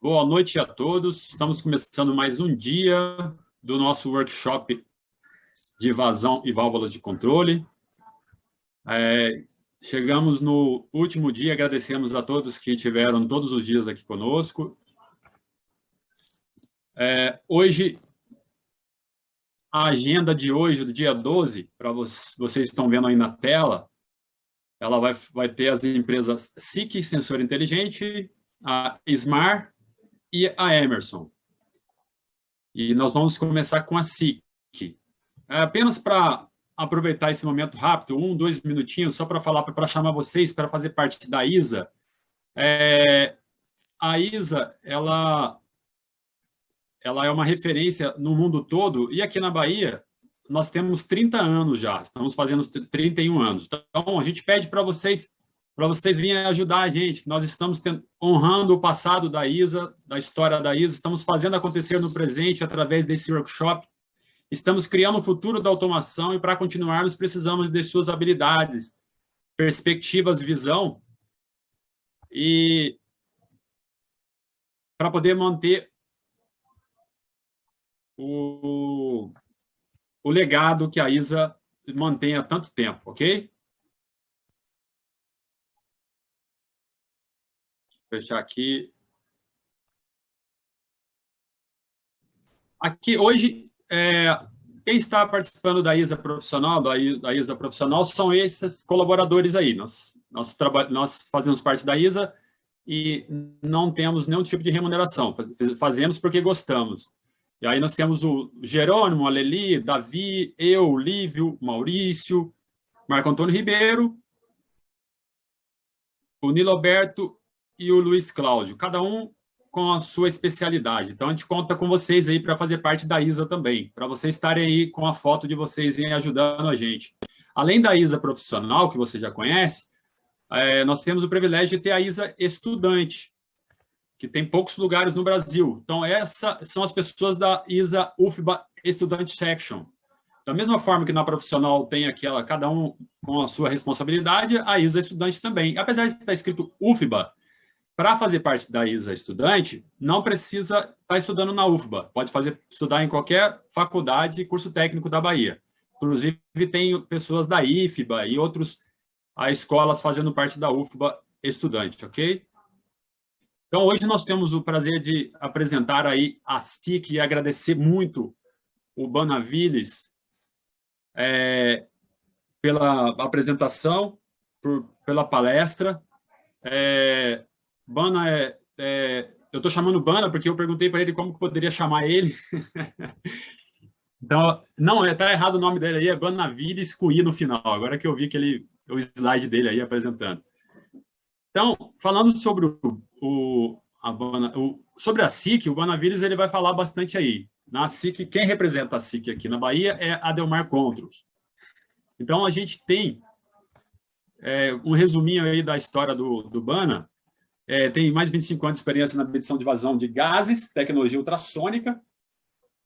Boa noite a todos. Estamos começando mais um dia do nosso workshop de vazão e válvulas de controle. Chegamos no último dia, agradecemos a todos que tiveram todos os dias aqui conosco. Hoje, a agenda de hoje, do dia 12, para vocês estão vendo aí na tela, ela vai ter as empresas SIC, Sensor Inteligente, a SMAR e a Emerson. E nós vamos começar com a SIC. Apenas para aproveitar esse momento rápido, 2 minutinhos, só para falar, para chamar vocês para fazer parte da ISA. A ISA, ela é uma referência no mundo todo, e aqui na Bahia, nós temos 30 anos já, estamos fazendo 31 anos. Então, a gente pede para vocês virem ajudar a gente. Nós estamos honrando o passado da ISA, da história da ISA, estamos fazendo acontecer no presente através desse workshop. Estamos criando o futuro da automação e, para continuarmos, precisamos de suas habilidades, perspectivas, visão, e para poder manter o legado que a ISA mantém há tanto tempo, ok? Vou fechar aqui. Aqui, hoje, quem está participando da ISA profissional, da ISA profissional, são esses colaboradores aí. Nós fazemos parte da ISA e não temos nenhum tipo de remuneração. Fazemos porque gostamos. E aí nós temos o Jerônimo, a Leli, Davi, eu, Lívio, Maurício, Marco Antônio Ribeiro, o Niloberto e o Luiz Cláudio, cada um com a sua especialidade. Então, a gente conta com vocês aí para fazer parte da ISA também, para vocês estarem aí com a foto de vocês e ajudando a gente. Além da ISA profissional, que você já conhece, nós temos o privilégio de ter a ISA estudante, que tem poucos lugares no Brasil. Então, essas são as pessoas da ISA UFBA Student Section. Da mesma forma que na profissional tem cada um com a sua responsabilidade, a ISA Estudante também. Apesar de estar escrito UFBA, para fazer parte da ISA Estudante, não precisa estar estudando na UFBA. Pode estudar em qualquer faculdade, curso técnico da Bahia. Inclusive, tem pessoas da IFBA e outras escolas fazendo parte da UFBA Estudante, ok? Então, hoje nós temos o prazer de apresentar aí a SIC e agradecer muito o Banaviles pela apresentação, pela palestra. Bana eu estou chamando Bana porque eu perguntei para ele como que poderia chamar ele. Então, não, está errado o nome dele aí, é Banaviles com I no final, agora que eu vi o slide dele aí apresentando. Então, falando sobre sobre a SIC, o Banaviles ele vai falar bastante aí. Na SIC, quem representa a SIC aqui na Bahia é a Delmar Controls. Então, a gente tem um resuminho aí da história do Bana. Tem mais de 25 anos de experiência na medição de vazão de gases, tecnologia ultrassônica,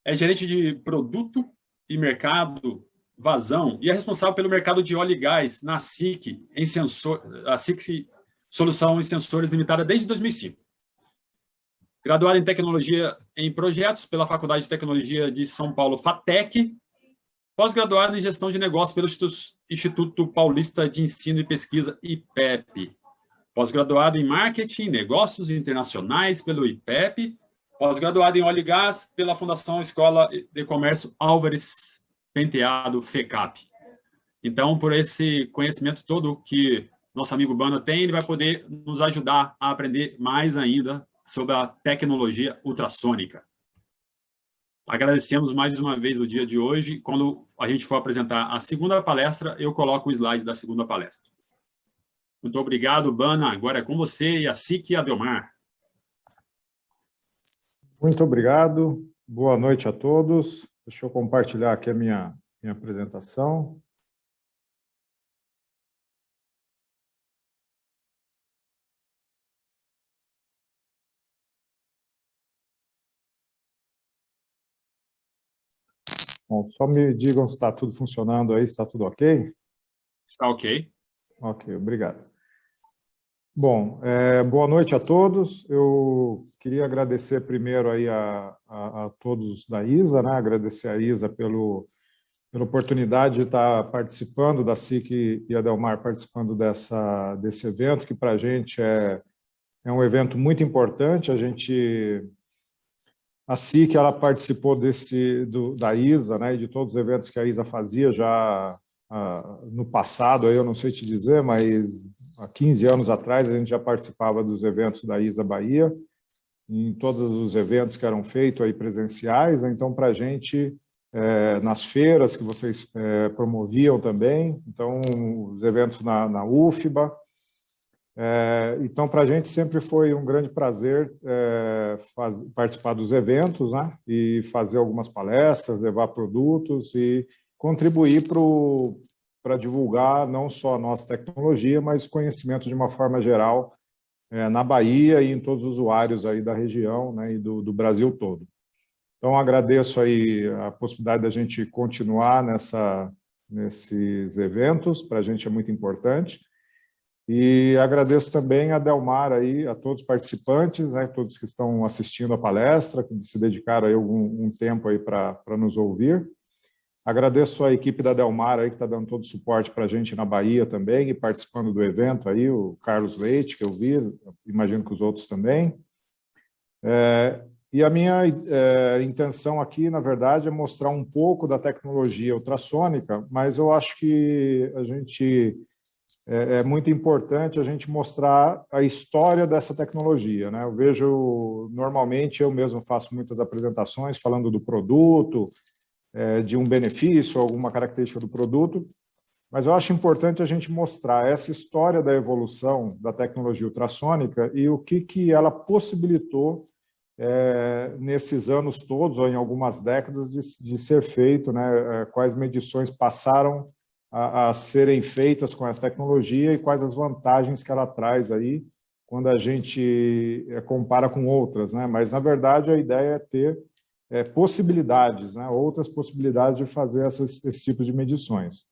é gerente de produto e mercado vazão e é responsável pelo mercado de óleo e gás na SIC, a SIC Solução em Sensores Limitada desde 2005. Graduado em Tecnologia em Projetos pela Faculdade de Tecnologia de São Paulo, FATEC, pós-graduado em Gestão de Negócios pelo Instituto Paulista de Ensino e Pesquisa, IPEP, pós-graduado em Marketing e Negócios Internacionais pelo IPEP, pós-graduado em Óleo e Gás pela Fundação Escola de Comércio Álvares Penteado, FECAP. Então, por esse conhecimento todo que nosso amigo Bana tem, ele vai poder nos ajudar a aprender mais ainda sobre a tecnologia ultrassônica. Agradecemos mais uma vez o dia de hoje. Quando a gente for apresentar a segunda palestra, eu coloco o slide da segunda palestra. Muito obrigado, Bana. Agora é com você e a SIC e a Delmar. Muito obrigado. Boa noite a todos. Deixa eu compartilhar aqui a minha apresentação. Bom, só me digam se está tudo funcionando aí, se está tudo ok? Está ok. Ok, obrigado. Bom, boa noite a todos. Eu queria agradecer primeiro aí a todos da ISA, né? Agradecer a ISA pela oportunidade de estar participando da SIC e a Delmar participando desse evento, que para a gente é um evento muito importante. A SIC ela participou da ISA, né? E de todos os eventos que a ISA fazia já no passado, aí eu não sei te dizer, mas há 15 anos atrás, a gente já participava dos eventos da ISA Bahia, em todos os eventos que eram feitos aí presenciais. Então, para a gente, nas feiras que vocês promoviam também, então, os eventos na UFBA. Então, para a gente sempre foi um grande prazer participar dos eventos, né? E fazer algumas palestras, levar produtos e contribuir para divulgar não só a nossa tecnologia, mas conhecimento de uma forma geral na Bahia e em todos os usuários aí da região, né, e do Brasil todo. Então, agradeço aí a possibilidade da gente continuar nesses eventos, para a gente é muito importante. E agradeço também a Delmar aí, a todos os participantes, né, todos que estão assistindo a palestra, que se dedicaram aí um tempo aí para nos ouvir. Agradeço a equipe da Delmar aí que está dando todo o suporte para a gente na Bahia também e participando do evento aí, o Carlos Leite, que eu vi, imagino que os outros também. E a minha intenção aqui, na verdade, é mostrar um pouco da tecnologia ultrassônica, mas eu acho que é muito importante a gente mostrar a história dessa tecnologia, né? Eu vejo, normalmente, eu mesmo faço muitas apresentações falando do produto, de um benefício, alguma característica do produto, mas eu acho importante a gente mostrar essa história da evolução da tecnologia ultrassônica e o que ela possibilitou nesses anos todos, ou em algumas décadas, de ser feito, né? Quais medições passaram a serem feitas com essa tecnologia e quais as vantagens que ela traz aí quando a gente compara com outras, né? Mas, na verdade, a ideia é ter possibilidades, né? Outras possibilidades de fazer esses tipos de medições.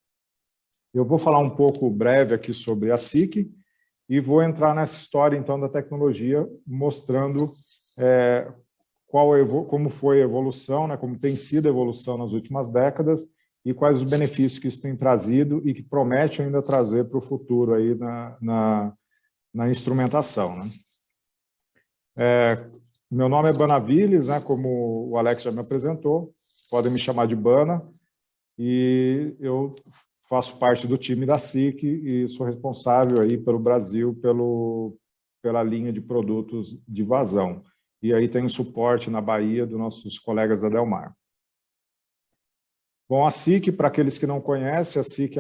Eu vou falar um pouco breve aqui sobre a SIC e vou entrar nessa história, então, da tecnologia, mostrando como foi a evolução, né? Como tem sido a evolução nas últimas décadas e quais os benefícios que isso tem trazido e que promete ainda trazer para o futuro aí na instrumentação, né? Meu nome é Bana Viles, né, como o Alex já me apresentou, podem me chamar de Bana, e eu faço parte do time da SIC e sou responsável aí pelo Brasil, pela linha de produtos de vazão. E aí tenho suporte na Bahia dos nossos colegas da Delmar. Bom, a SIC, para aqueles que não conhecem, a SIC,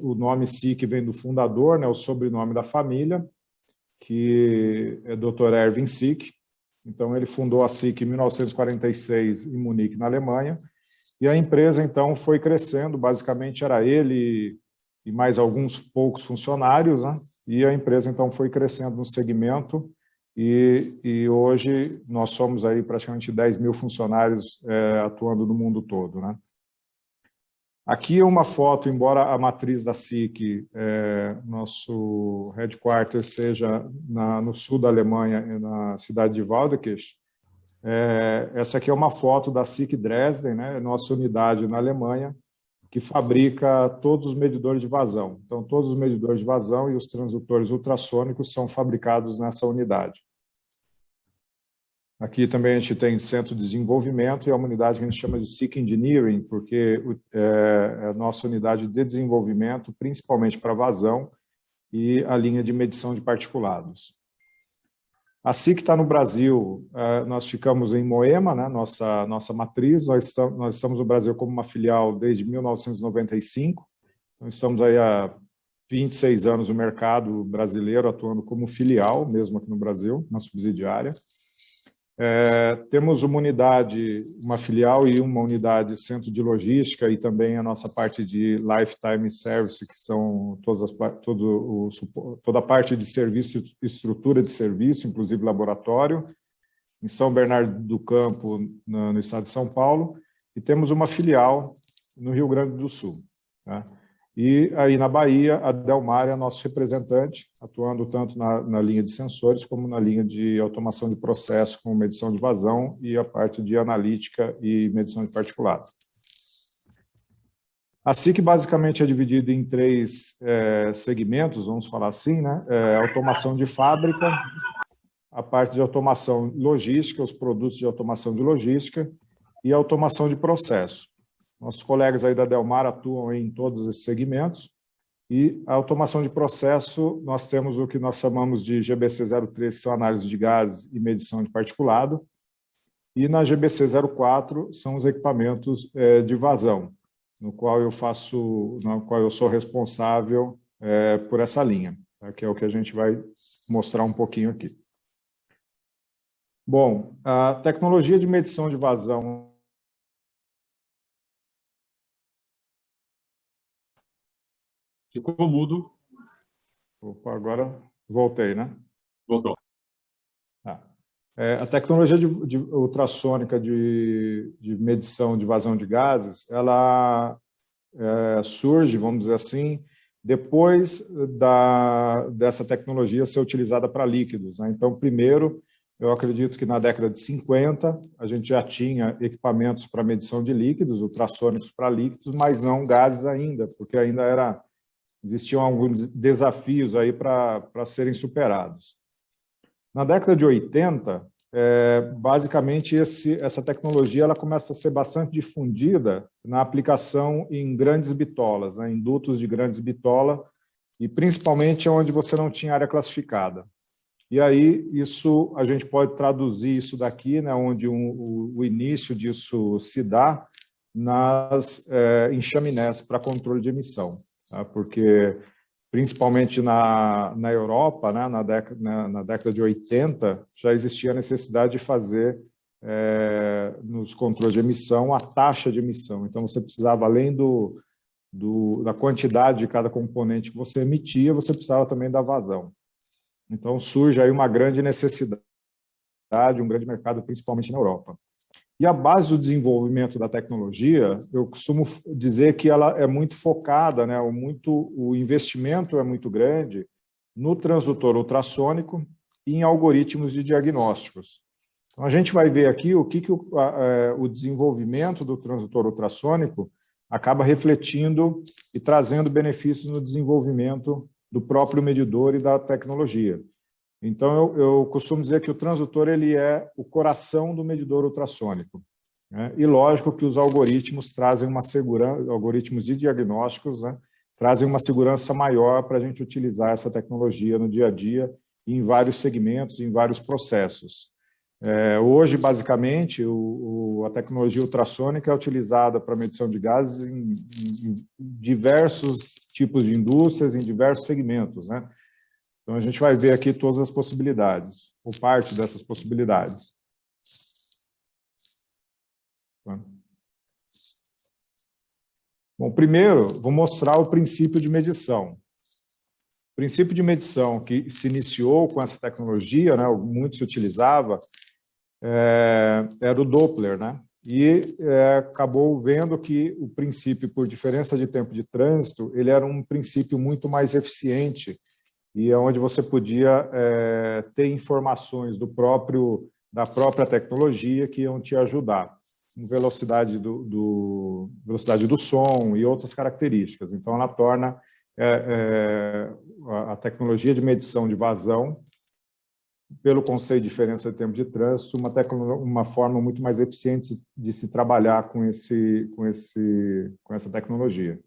o nome SIC vem do fundador, né, o sobrenome da família, que é Dr. Erwin Sick. Então, ele fundou a SIC em 1946 em Munique, na Alemanha, e a empresa, então, foi crescendo. Basicamente, era ele e mais alguns poucos funcionários, né? E a empresa, então, foi crescendo no segmento, e hoje nós somos aí praticamente 10 mil funcionários atuando no mundo todo, né? Aqui é uma foto, embora a matriz da SIC, nosso headquarter, seja no sul da Alemanha, na cidade de Waldekirch, essa aqui é uma foto da SIC Dresden, né, nossa unidade na Alemanha, que fabrica todos os medidores de vazão. Então, todos os medidores de vazão e os transdutores ultrassônicos são fabricados nessa unidade. Aqui também a gente tem centro de desenvolvimento e a unidade que a gente chama de SIC Engineering, porque é a nossa unidade de desenvolvimento, principalmente para vazão e a linha de medição de particulados. A SIC está no Brasil, nós ficamos em Moema, né, nossa matriz, nós estamos no Brasil como uma filial desde 1995, então estamos aí há 26 anos no mercado brasileiro, atuando como filial, mesmo aqui no Brasil, uma subsidiária. Temos uma filial e uma unidade centro de logística e também a nossa parte de lifetime service, que são toda a parte de serviço, estrutura de serviço, inclusive laboratório, em São Bernardo do Campo, no estado de São Paulo, e temos uma filial no Rio Grande do Sul, tá? E aí, na Bahia, a Delmar é nosso representante, atuando tanto na linha de sensores como na linha de automação de processo, com medição de vazão e a parte de analítica e medição de particulado. A SIC basicamente é dividida em 3 segmentos, vamos falar assim, né? Automação de fábrica, a parte de automação logística, os produtos de automação de logística e automação de processo. Nossos colegas aí da Delmar atuam em todos esses segmentos. E a automação de processo, nós temos o que nós chamamos de GBC03, que são análise de gases e medição de particulado. E na GBC04 são os equipamentos de vazão, no qual eu sou responsável por essa linha, tá? Que é o que a gente vai mostrar um pouquinho aqui. Bom, a tecnologia de medição de vazão. Ficou mudo. Opa, agora voltei, né? Voltou. Tá. A tecnologia de ultrassônica de medição de vazão de gases, ela surge, vamos dizer assim, depois dessa tecnologia ser utilizada para líquidos, né? Então, primeiro, eu acredito que na década de 50, a gente já tinha equipamentos para medição de líquidos, ultrassônicos para líquidos, mas não gases ainda, porque ainda existiam alguns desafios aí para serem superados. Na década de 80, basicamente essa tecnologia ela começa a ser bastante difundida na aplicação em grandes bitolas, né, em dutos de grandes bitola, e principalmente onde você não tinha área classificada. E aí a gente pode traduzir isso daqui, né, onde o início disso se dá em chaminés para controle de emissão. Tá? Porque, principalmente na Europa, né, na década de 80, já existia a necessidade de fazer, nos controles de emissão, a taxa de emissão. Então, você precisava, além da quantidade de cada componente que você emitia, você precisava também da vazão. Então, surge aí uma grande necessidade, um grande mercado, principalmente na Europa. E a base do desenvolvimento da tecnologia, eu costumo dizer que ela é muito focada, né, o investimento é muito grande no transdutor ultrassônico e em algoritmos de diagnósticos. Então, a gente vai ver aqui o que o desenvolvimento do transdutor ultrassônico acaba refletindo e trazendo benefícios no desenvolvimento do próprio medidor e da tecnologia. Então, eu costumo dizer que o transdutor ele é o coração do medidor ultrassônico, né? E lógico que os algoritmos trazem uma segurança, algoritmos de diagnósticos, né, trazem uma segurança maior para a gente utilizar essa tecnologia no dia a dia, em vários segmentos, em vários processos. Hoje, basicamente, a tecnologia ultrassônica é utilizada para medição de gases em diversos tipos de indústrias, em diversos segmentos, né? Então, a gente vai ver aqui todas as possibilidades, ou parte dessas possibilidades. Bom, primeiro, vou mostrar o princípio de medição. O princípio de medição que se iniciou com essa tecnologia, né, muito se utilizava, era o Doppler, né? E acabou vendo que o princípio, por diferença de tempo de trânsito, ele era um princípio muito mais eficiente e é onde você podia ter informações da própria tecnologia que iam te ajudar, com velocidade velocidade do som e outras características. Então, ela torna a tecnologia de medição de vazão, pelo conceito de diferença de tempo de trânsito, uma forma muito mais eficiente de se trabalhar com essa tecnologia.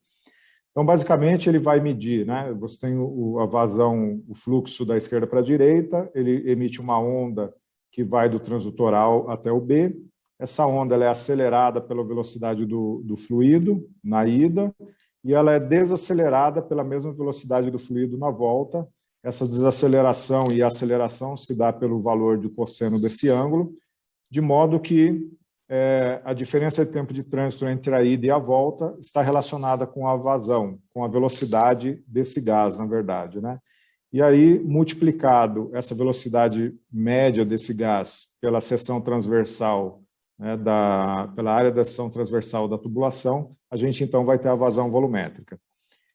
Então, basicamente, ele vai medir, né? Você tem a vazão, o fluxo da esquerda para a direita, ele emite uma onda que vai do transdutor A até o B. Essa onda ela é acelerada pela velocidade do fluido na ida e ela é desacelerada pela mesma velocidade do fluido na volta. Essa desaceleração e aceleração se dá pelo valor do cosseno desse ângulo, de modo que a diferença de tempo de trânsito entre a ida e a volta está relacionada com a vazão, com a velocidade desse gás, na verdade, né? E aí, multiplicado essa velocidade média desse gás pela seção transversal, né, pela área da seção transversal da tubulação, a gente então vai ter a vazão volumétrica.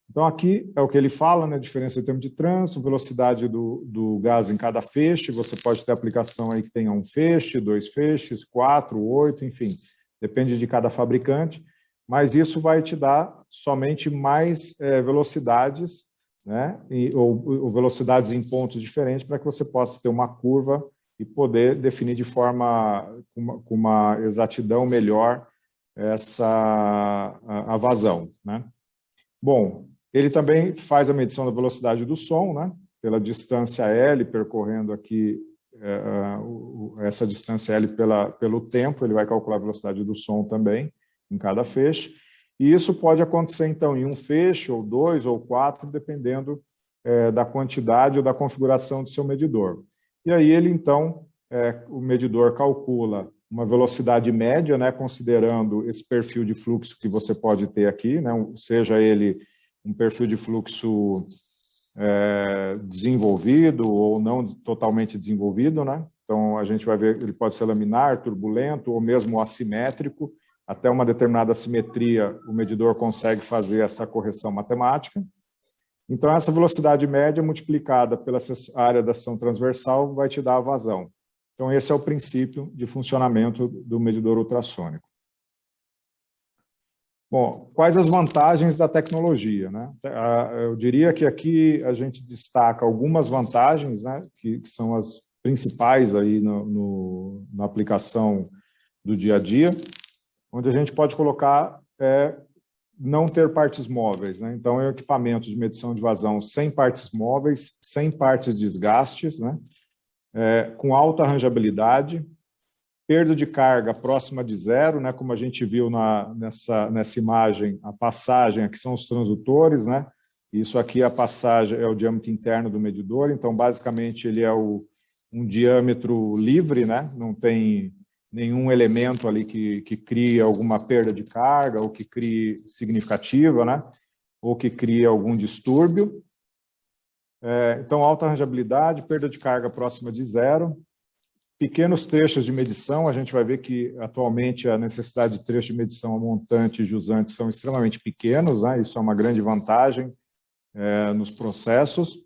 Então, aqui é o que ele fala, né? Diferença em termos de trânsito, velocidade do gás em cada feixe. Você pode ter aplicação aí que tenha um feixe, 2 feixes, 4, 8, enfim, depende de cada fabricante. Mas isso vai te dar somente mais velocidades, né? Ou velocidades em pontos diferentes para que você possa ter uma curva e poder definir de forma, com uma exatidão melhor, a vazão, né? Bom, ele também faz a medição da velocidade do som, né? Pela distância L, percorrendo aqui essa distância L pelo tempo, ele vai calcular a velocidade do som também, em cada feixe. E isso pode acontecer, então, em um feixe, ou 2, ou 4, dependendo da quantidade ou da configuração do seu medidor. E aí ele, então, o medidor calcula uma velocidade média, né, considerando esse perfil de fluxo que você pode ter aqui, né, seja ele um perfil de fluxo desenvolvido ou não totalmente desenvolvido, né? Então, a gente vai ver, ele pode ser laminar, turbulento ou mesmo assimétrico. Até uma determinada simetria, o medidor consegue fazer essa correção matemática. Então, essa velocidade média multiplicada pela área da seção transversal vai te dar a vazão. Então, esse é o princípio de funcionamento do medidor ultrassônico. Bom, quais as vantagens da tecnologia, né? Eu diria que aqui a gente destaca algumas vantagens, né, que são as principais aí na aplicação do dia a dia, onde a gente pode colocar não ter partes móveis, né? Então, é um equipamento de medição de vazão sem partes móveis, sem partes desgastes, né? Com alta arranjabilidade, perda de carga próxima de zero, né? Como a gente viu nessa imagem, a passagem, aqui são os transdutores, né? Isso aqui, a passagem, é o diâmetro interno do medidor, então, basicamente, ele é um diâmetro livre, né? Não tem nenhum elemento ali que crie alguma perda de carga, ou que crie significativa, né? Ou que crie algum distúrbio. Então, alta arranjabilidade, perda de carga próxima de zero, pequenos trechos de medição. A gente vai ver que, atualmente, a necessidade de trecho de medição a montante e jusante são extremamente pequenos, né? Isso é uma grande vantagem nos processos.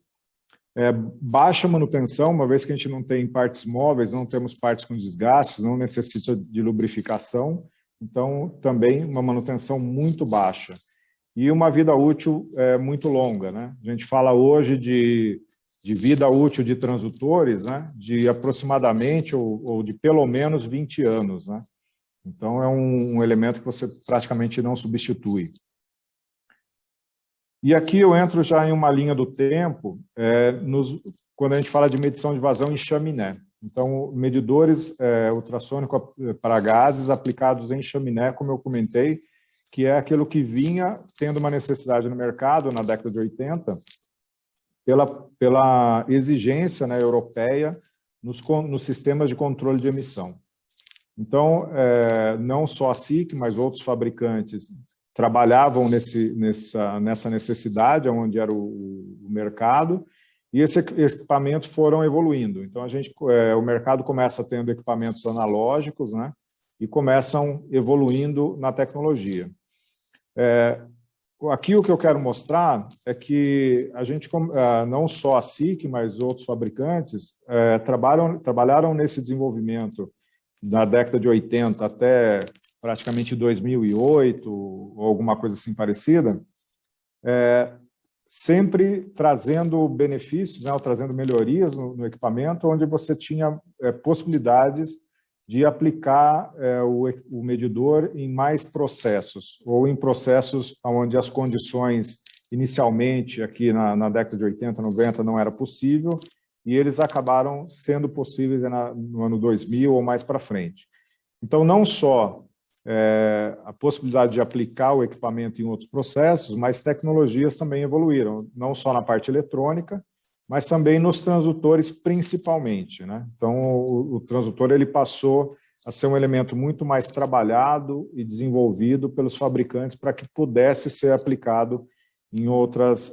Baixa manutenção, uma vez que a gente não tem partes móveis, não temos partes com desgastes, não necessita de lubrificação, então também uma manutenção muito baixa. E uma vida útil muito longa, né? A gente fala hoje de vida útil de transdutores, né, de aproximadamente ou de pelo menos 20 anos. Né? Então, é um elemento que você praticamente não substitui. E aqui eu entro já em uma linha do tempo, quando a gente fala de medição de vazão em chaminé. Então, medidores ultrassônicos para gases aplicados em chaminé, como eu comentei, que é aquilo que vinha tendo uma necessidade no mercado na década de 80, pela exigência, né, europeia nos sistemas de controle de emissão. Então, não só a SIC, mas outros fabricantes trabalhavam nessa necessidade, onde era o mercado, e esses equipamentos foram evoluindo. Então, o mercado começa tendo equipamentos analógicos, né, e começam evoluindo na tecnologia. Aqui o que eu quero mostrar é que a gente, não só a SIC, mas outros fabricantes, trabalharam nesse desenvolvimento da década de 80 até praticamente 2008, ou alguma coisa assim parecida, sempre trazendo benefícios, né, ou trazendo melhorias no equipamento, onde você tinha possibilidades de aplicar o medidor em mais processos, ou em processos onde as condições, inicialmente, aqui na década de 80, 90, não era possível, e eles acabaram sendo possíveis no ano 2000 ou mais para frente. Então, não só a possibilidade de aplicar o equipamento em outros processos, mas tecnologias também evoluíram, não só na parte eletrônica, mas também nos transdutores principalmente, né? Então, o transdutor ele passou a ser um elemento muito mais trabalhado e desenvolvido pelos fabricantes para que pudesse ser aplicado em outras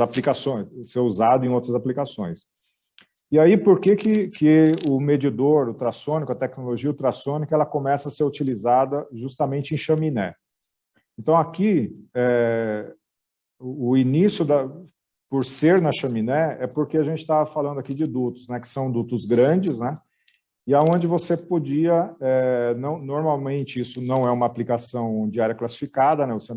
aplicações, ser usado em outras aplicações. E aí, por que o medidor ultrassônico, a tecnologia ultrassônica, ela começa a ser utilizada justamente em chaminé? Então, aqui, o início, por ser na chaminé, é porque a gente estava falando aqui de dutos, né, que são dutos grandes, né, e aonde você podia, normalmente isso não é uma aplicação de área classificada, né, você,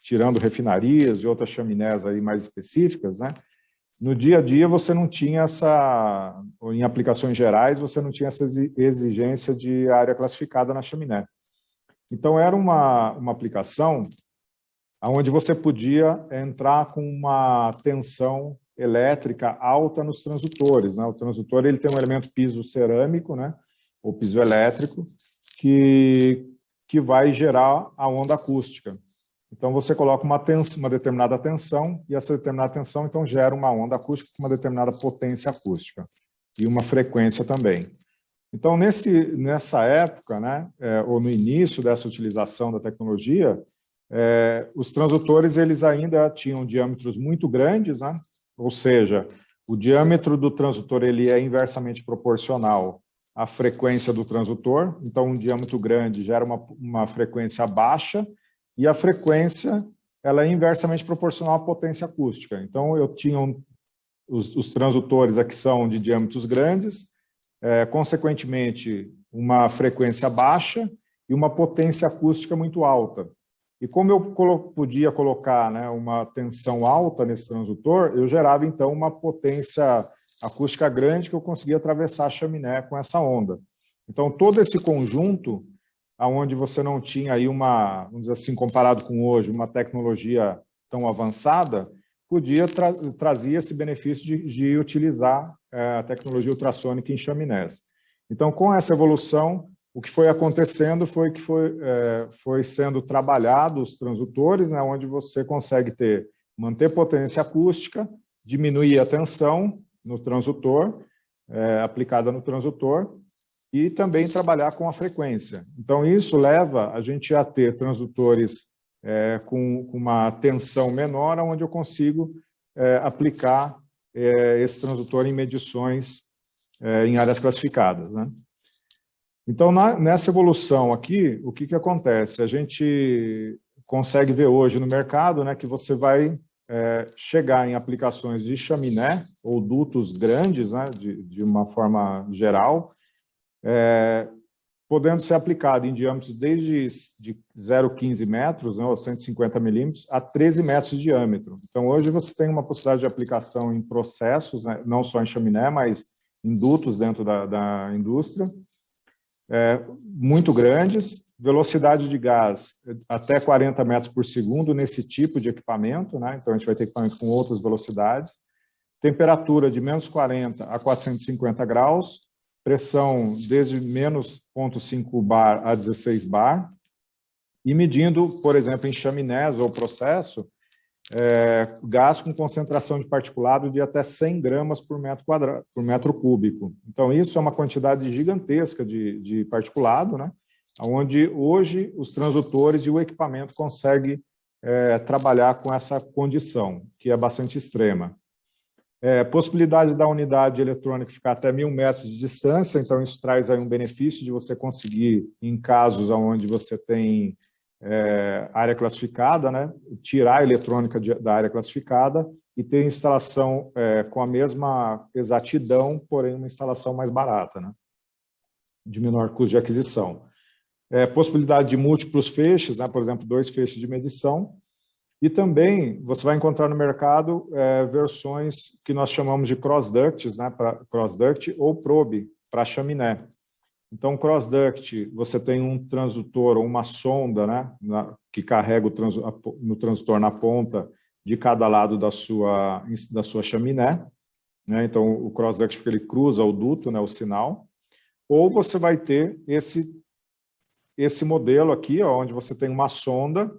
tirando refinarias e outras chaminés aí mais específicas, né, no dia a dia você não tinha em aplicações gerais, você não tinha essa exigência de área classificada na chaminé. Então, era uma aplicação onde você podia entrar com uma tensão elétrica alta nos transdutores, né? O transdutor ele tem um elemento piso cerâmico, né? Ou piso elétrico, que vai gerar a onda acústica. Então, você coloca uma determinada tensão, e essa determinada tensão, então, gera uma onda acústica com uma determinada potência acústica, e uma frequência também. Então, nessa época, né, ou no início dessa utilização da tecnologia, os transdutores eles ainda tinham diâmetros muito grandes, né? Ou seja, o diâmetro do transdutor ele é inversamente proporcional à frequência do transdutor, então um diâmetro grande gera uma frequência baixa, e a frequência ela é inversamente proporcional à potência acústica. Então, eu tinha os transdutores aqui são de diâmetros grandes, consequentemente, uma frequência baixa e uma potência acústica muito alta. E como eu podia colocar, né, uma tensão alta nesse transdutor, eu gerava, então, uma potência acústica grande que eu conseguia atravessar a chaminé com essa onda. Então, todo esse conjunto, onde você não tinha aí vamos dizer assim, comparado com hoje, uma tecnologia tão avançada, trazia esse benefício de utilizar a tecnologia ultrassônica em chaminés. Então, com essa evolução, o que foi acontecendo foi que foi sendo trabalhado os transdutores, né, onde você consegue manter potência acústica, diminuir a tensão no transdutor, aplicada no transdutor, e também trabalhar com a frequência. Então, isso leva a gente a ter transdutores com uma tensão menor, onde eu consigo aplicar esse transdutor em medições em áreas classificadas, né? Então, nessa evolução aqui, o que acontece? A gente consegue ver hoje no mercado, né, que você vai chegar em aplicações de chaminé ou dutos grandes, né, de uma forma geral, podendo ser aplicado em diâmetros desde de 0,15 metros, né, ou 150 milímetros, a 13 metros de diâmetro. Então, hoje você tem uma possibilidade de aplicação em processos, né, não só em chaminé, mas em dutos dentro da indústria, muito grandes, velocidade de gás até 40 metros por segundo nesse tipo de equipamento, né? Então a gente vai ter equipamento com outras velocidades, temperatura de menos 40 a 450 graus, pressão desde menos 0,5 bar a 16 bar, e medindo, por exemplo, em chaminés ou processo, gás com concentração de particulado de até 100 gramas por metro cúbico. Então, isso é uma quantidade gigantesca de particulado, né? Onde hoje os transdutores e o equipamento conseguem trabalhar com essa condição, que é bastante extrema. Possibilidade da unidade eletrônica ficar até 1.000 metros de distância, então isso traz aí um benefício de você conseguir, em casos onde você tem área classificada, né, tirar a eletrônica da área classificada e ter instalação com a mesma exatidão, porém uma instalação mais barata, né, de menor custo de aquisição. Possibilidade de múltiplos feixes, né, por exemplo, 2 feixes de medição, e também você vai encontrar no mercado versões que nós chamamos de cross-ducts, né, cross-duct ou probe, para chaminé. Então, cross-duct, você tem um transdutor ou uma sonda, né, que carrega no transdutor na ponta de cada lado da sua chaminé, né? Então, o cross-duct ele cruza o duto, né, o sinal. Ou você vai ter esse modelo aqui, ó, onde você tem uma sonda,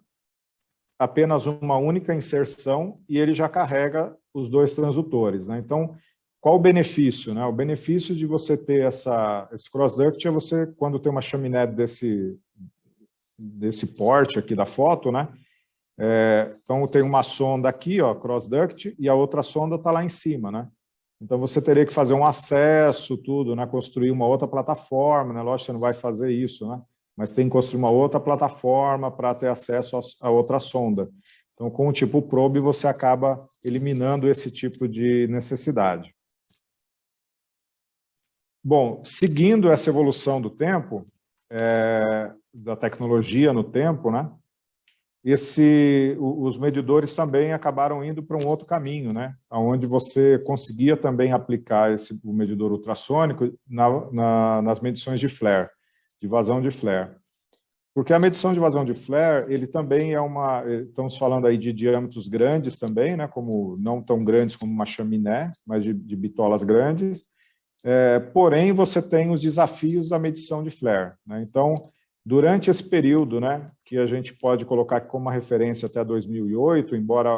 apenas uma única inserção, e ele já carrega os 2 transdutores, né? Então, qual o benefício, né? O benefício de você ter esse cross-duct é você, quando tem uma chaminé desse porte aqui da foto, né? Então, tem uma sonda aqui, ó, cross-duct, e a outra sonda está lá em cima, né? Então, você teria que fazer um acesso, tudo, né? Construir uma outra plataforma, né? Lógico que você não vai fazer isso, né? mas tem que construir uma outra plataforma para ter acesso a outra sonda. Então, com o tipo probe, você acaba eliminando esse tipo de necessidade. Bom, seguindo essa evolução do tempo, da tecnologia no tempo, né? Os medidores também acabaram indo para um outro caminho, né? Onde você conseguia também aplicar o medidor ultrassônico nas medições de flare, de vazão de flare. Porque a medição de vazão de flare, ele também estamos falando aí de diâmetros grandes também, né? Como não tão grandes como uma chaminé, mas de bitolas grandes. Porém, você tem os desafios da medição de flare, né? Então, durante esse período, né, que a gente pode colocar como uma referência até 2008, embora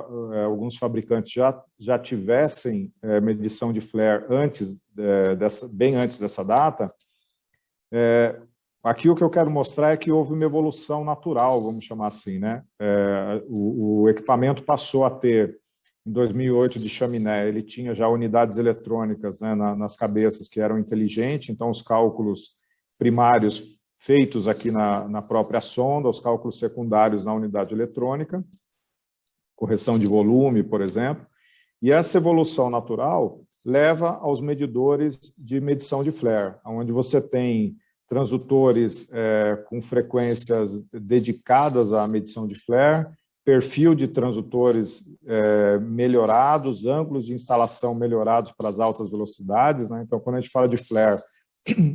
alguns fabricantes já tivessem medição de flare bem antes dessa data, aqui o que eu quero mostrar é que houve uma evolução natural, vamos chamar assim, né? O equipamento passou a ter, em 2008, de chaminé, ele tinha já unidades eletrônicas, né, nas cabeças que eram inteligentes, então os cálculos primários feitos aqui na própria sonda, os cálculos secundários na unidade eletrônica, correção de volume, por exemplo, e essa evolução natural leva aos medidores de medição de flare, onde você tem transdutores com frequências dedicadas à medição de flare, perfil de transdutores melhorados, ângulos de instalação melhorados para as altas velocidades, né? Então, quando a gente fala de flare,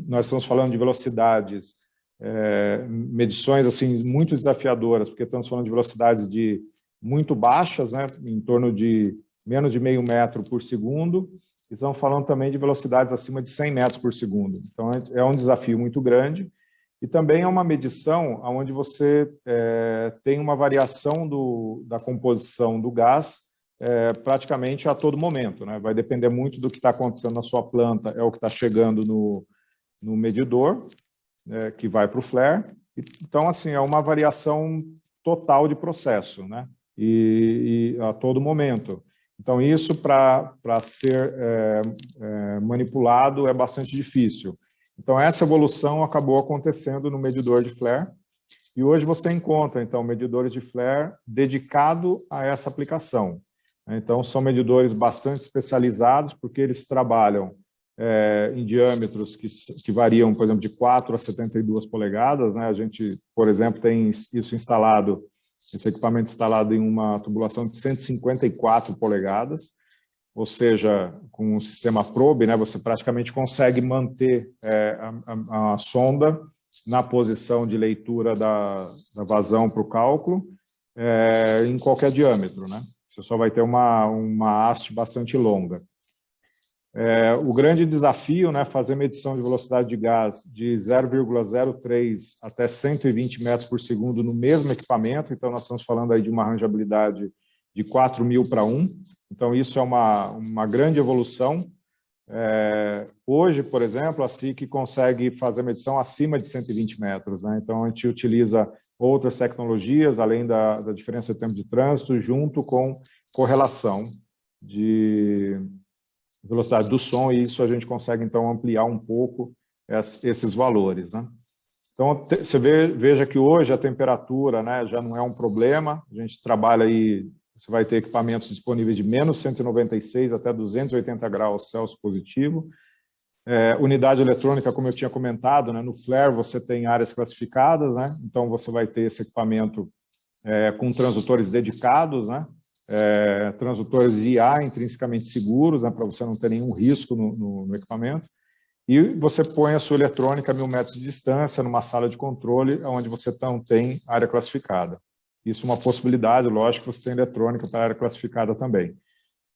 nós estamos falando de velocidades, medições assim muito desafiadoras, porque estamos falando de velocidades muito baixas, né? Em torno de menos de meio metro por segundo, e estamos falando também de velocidades acima de 100 metros por segundo. Então, é um desafio muito grande. E também é uma medição onde você tem uma variação da composição do gás praticamente a todo momento, né? Vai depender muito do que está acontecendo na sua planta, é o que está chegando no medidor, que vai para o flare. Então, assim, é uma variação total de processo, né? E a todo momento. Então, isso para ser manipulado é bastante difícil. Então, essa evolução acabou acontecendo no medidor de flare, e hoje você encontra, então, medidores de flare dedicado a essa aplicação. Então, são medidores bastante especializados, porque eles trabalham em diâmetros que variam, por exemplo, de 4 a 72 polegadas, né? A gente, por exemplo, tem isso instalado, esse equipamento instalado em uma tubulação de 154 polegadas, ou seja, com o sistema probe, né, você praticamente consegue manter a sonda na posição de leitura da vazão para o cálculo em qualquer diâmetro, né? Você só vai ter uma haste bastante longa. O grande desafio, né, fazer medição de velocidade de gás de 0,03 até 120 metros por segundo no mesmo equipamento, então nós estamos falando aí de uma rangeabilidade de 4.000 para 1, então isso é uma grande evolução. Hoje, por exemplo, a SIC consegue fazer medição acima de 120 metros, né? Então a gente utiliza outras tecnologias, além da diferença de tempo de trânsito, junto com correlação de velocidade do som, e isso a gente consegue, então, ampliar um pouco esses valores, né? Então, você veja que hoje a temperatura, né, já não é um problema, a gente trabalha aí, você vai ter equipamentos disponíveis de menos 196 até 280 graus Celsius positivo. Unidade eletrônica, como eu tinha comentado, né, no flare você tem áreas classificadas, né, então você vai ter esse equipamento com transdutores dedicados, né, transdutores IA intrinsecamente seguros, né, para você não ter nenhum risco no equipamento, e você põe a sua eletrônica a 1.000 metros de distância, numa sala de controle, onde você não tem área classificada. Isso é uma possibilidade, lógico, você tem eletrônica para área classificada também.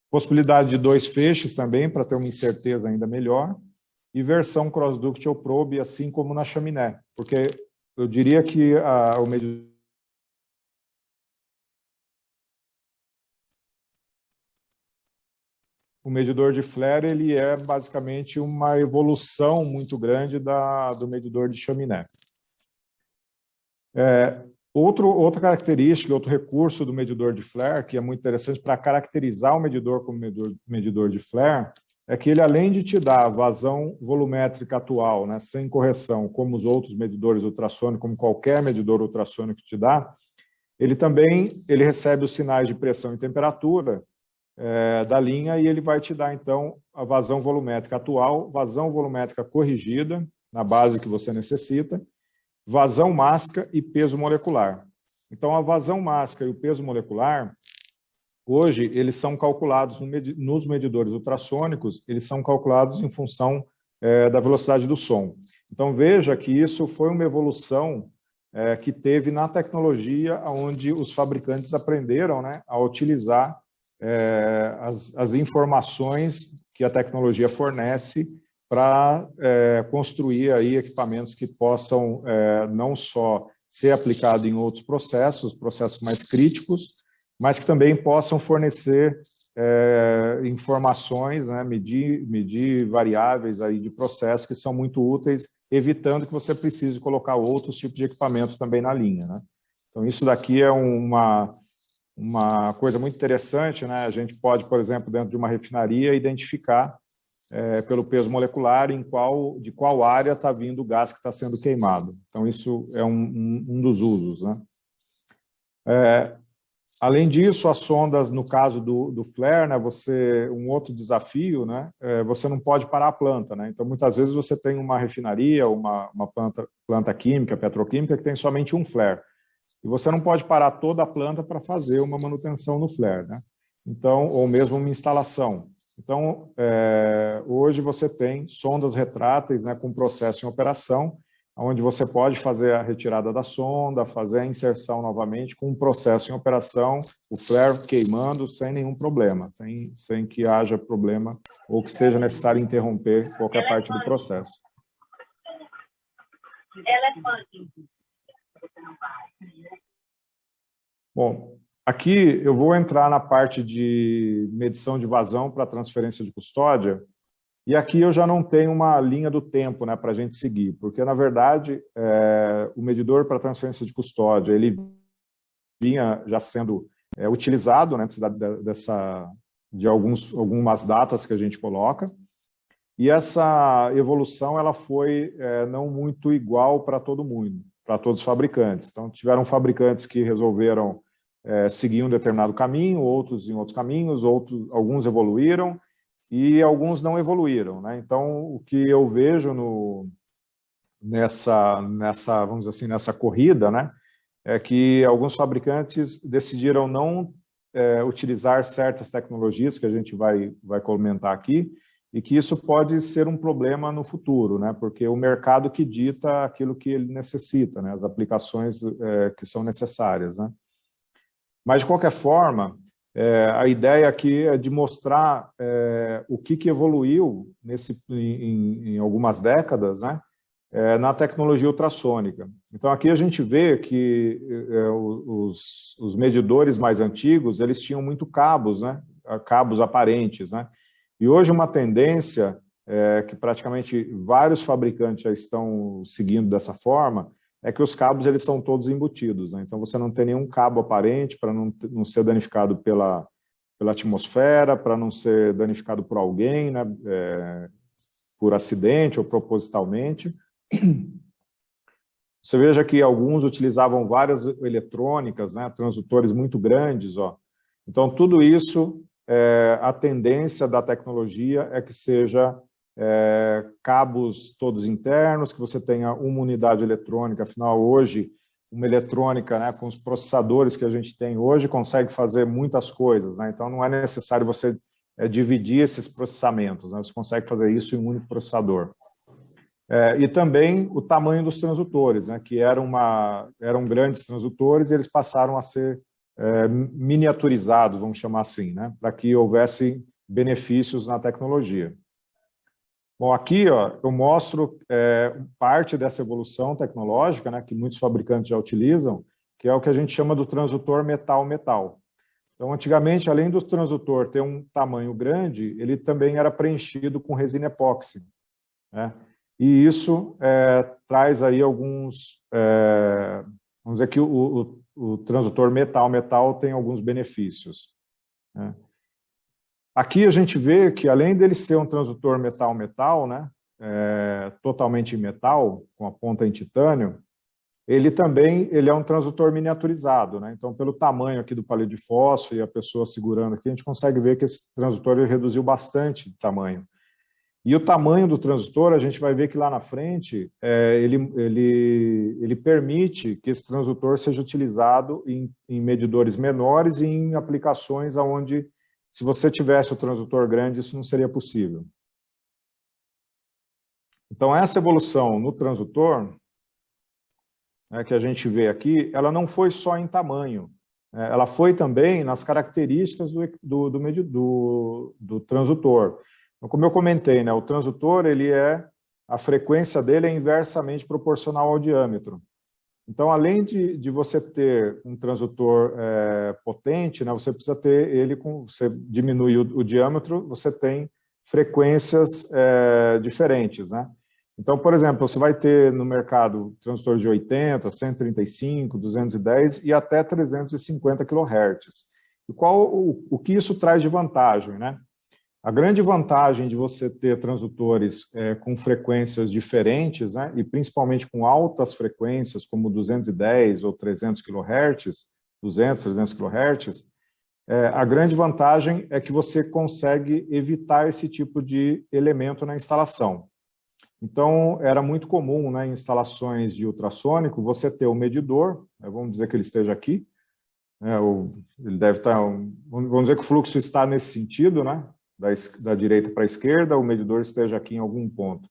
Possibilidade de 2 feixes também, para ter uma incerteza ainda melhor, e versão cross-ductile probe, assim como na chaminé, porque eu diria que o medidor de flare ele é basicamente uma evolução muito grande do medidor de chaminé. Outra característica, outro recurso do medidor de flare, que é muito interessante para caracterizar o medidor como medidor de flare, é que ele, além de te dar a vazão volumétrica atual, né, sem correção, como os outros medidores ultrassônicos, como qualquer medidor ultrassônico te dá, ele também recebe os sinais de pressão e temperatura da linha e ele vai te dar, então, a vazão volumétrica atual, vazão volumétrica corrigida, na base que você necessita, vazão mássica e peso molecular. Então, a vazão mássica e o peso molecular, hoje, eles são calculados nos medidores ultrassônicos, eles são calculados em função da velocidade do som. Então, veja que isso foi uma evolução que teve na tecnologia, onde os fabricantes aprenderam, né, a utilizar as informações que a tecnologia fornece para construir aí equipamentos que possam não só ser aplicados em outros processos mais críticos, mas que também possam fornecer informações, né, medir variáveis aí de processos que são muito úteis, evitando que você precise colocar outros tipos de equipamentos também na linha, né? Então, isso daqui é uma coisa muito interessante, né? A gente pode, por exemplo, dentro de uma refinaria, identificar pelo peso molecular de qual área está vindo o gás que está sendo queimado. Então, isso é um dos usos, né? Além disso, as sondas, no caso do flare, né, um outro desafio, né, você não pode parar a planta, né? Então, muitas vezes você tem uma refinaria, uma planta química, petroquímica, que tem somente um flare. E você não pode parar toda a planta para fazer uma manutenção no flare, né? Então, ou mesmo uma instalação. Então, hoje você tem sondas retráteis, né, com processo em operação, onde você pode fazer a retirada da sonda, fazer a inserção novamente com um processo em operação, o flare queimando sem nenhum problema, sem que haja problema ou que seja necessário interromper qualquer parte do processo. Bom, aqui eu vou entrar na parte de medição de vazão para transferência de custódia, e aqui eu já não tenho uma linha do tempo, né, para a gente seguir, porque, na verdade, o medidor para transferência de custódia, ele vinha já sendo utilizado, né, de algumas datas que a gente coloca, e essa evolução ela foi não muito igual para todo mundo, para todos os fabricantes. Então, tiveram fabricantes que resolveram seguir um determinado caminho, outros em outros caminhos, alguns evoluíram, e alguns não evoluíram, né? Então, o que eu vejo vamos dizer assim, nessa corrida, né, é que alguns fabricantes decidiram não utilizar certas tecnologias que a gente vai comentar aqui, e que isso pode ser um problema no futuro, né, porque o mercado que dita aquilo que ele necessita, né, as aplicações que são necessárias, né. Mas, de qualquer forma, a ideia aqui é de mostrar o que evoluiu em algumas décadas, né, na tecnologia ultrassônica. Então, aqui a gente vê que os medidores mais antigos, eles tinham muito cabos, né, cabos aparentes, né, e hoje uma tendência que praticamente vários fabricantes já estão seguindo dessa forma, é que os cabos eles são todos embutidos, né? Então você não tem nenhum cabo aparente para não ser danificado pela atmosfera, para não ser danificado por alguém, né? Por acidente ou propositalmente. Você veja que alguns utilizavam várias eletrônicas, né? Transdutores muito grandes, ó. Então tudo isso, a tendência da tecnologia é que seja cabos todos internos, que você tenha uma unidade eletrônica. Afinal, hoje, uma eletrônica, né, com os processadores que a gente tem hoje, consegue fazer muitas coisas, né? Então, não é necessário você dividir esses processamentos, né? Você consegue fazer isso em um único processador. E também o tamanho dos transdutores, né, que eram grandes transdutores, e eles passaram a ser miniaturizados, vamos chamar assim, né, para que houvesse benefícios na tecnologia. Bom, aqui ó, eu mostro parte dessa evolução tecnológica, né, que muitos fabricantes já utilizam, que é o que a gente chama do transdutor metal-metal. Então, antigamente, além do transdutor ter um tamanho grande, ele também era preenchido com resina epóxi, né? E isso traz aí alguns... vamos dizer que o transdutor metal-metal tem alguns benefícios, né? Aqui a gente vê que, além dele ser um transdutor metal-metal, né, totalmente em metal, com a ponta em titânio, ele é um transdutor miniaturizado, né? Então, pelo tamanho aqui do palito de fósforo e a pessoa segurando aqui, a gente consegue ver que esse transdutor ele reduziu bastante de tamanho. E o tamanho do transdutor, a gente vai ver que lá na frente, ele permite que esse transdutor seja utilizado em medidores menores e em aplicações onde, se você tivesse o transdutor grande, isso não seria possível. Então, essa evolução no transdutor, que a gente vê aqui, ela não foi só em tamanho, ela foi também nas características do transdutor. Então, como eu comentei, né, o transdutor, a frequência dele é inversamente proporcional ao diâmetro. Então, além de você ter um transdutor potente, né, você precisa ter ele, você diminui o diâmetro, você tem frequências diferentes, né? Então, por exemplo, você vai ter no mercado transdutor de 80, 135, 210 e até 350 kHz. E o que isso traz de vantagem, né? A grande vantagem de você ter transdutores com frequências diferentes, né, e principalmente com altas frequências, como 210 ou 300 kHz, 200, 300 kHz, a grande vantagem é que você consegue evitar esse tipo de elemento na instalação. Então, era muito comum, né, em instalações de ultrassônico, você ter o medidor, vamos dizer que ele esteja aqui, ele deve estar, vamos dizer que o fluxo está nesse sentido, né, da direita para a esquerda, o medidor esteja aqui em algum ponto.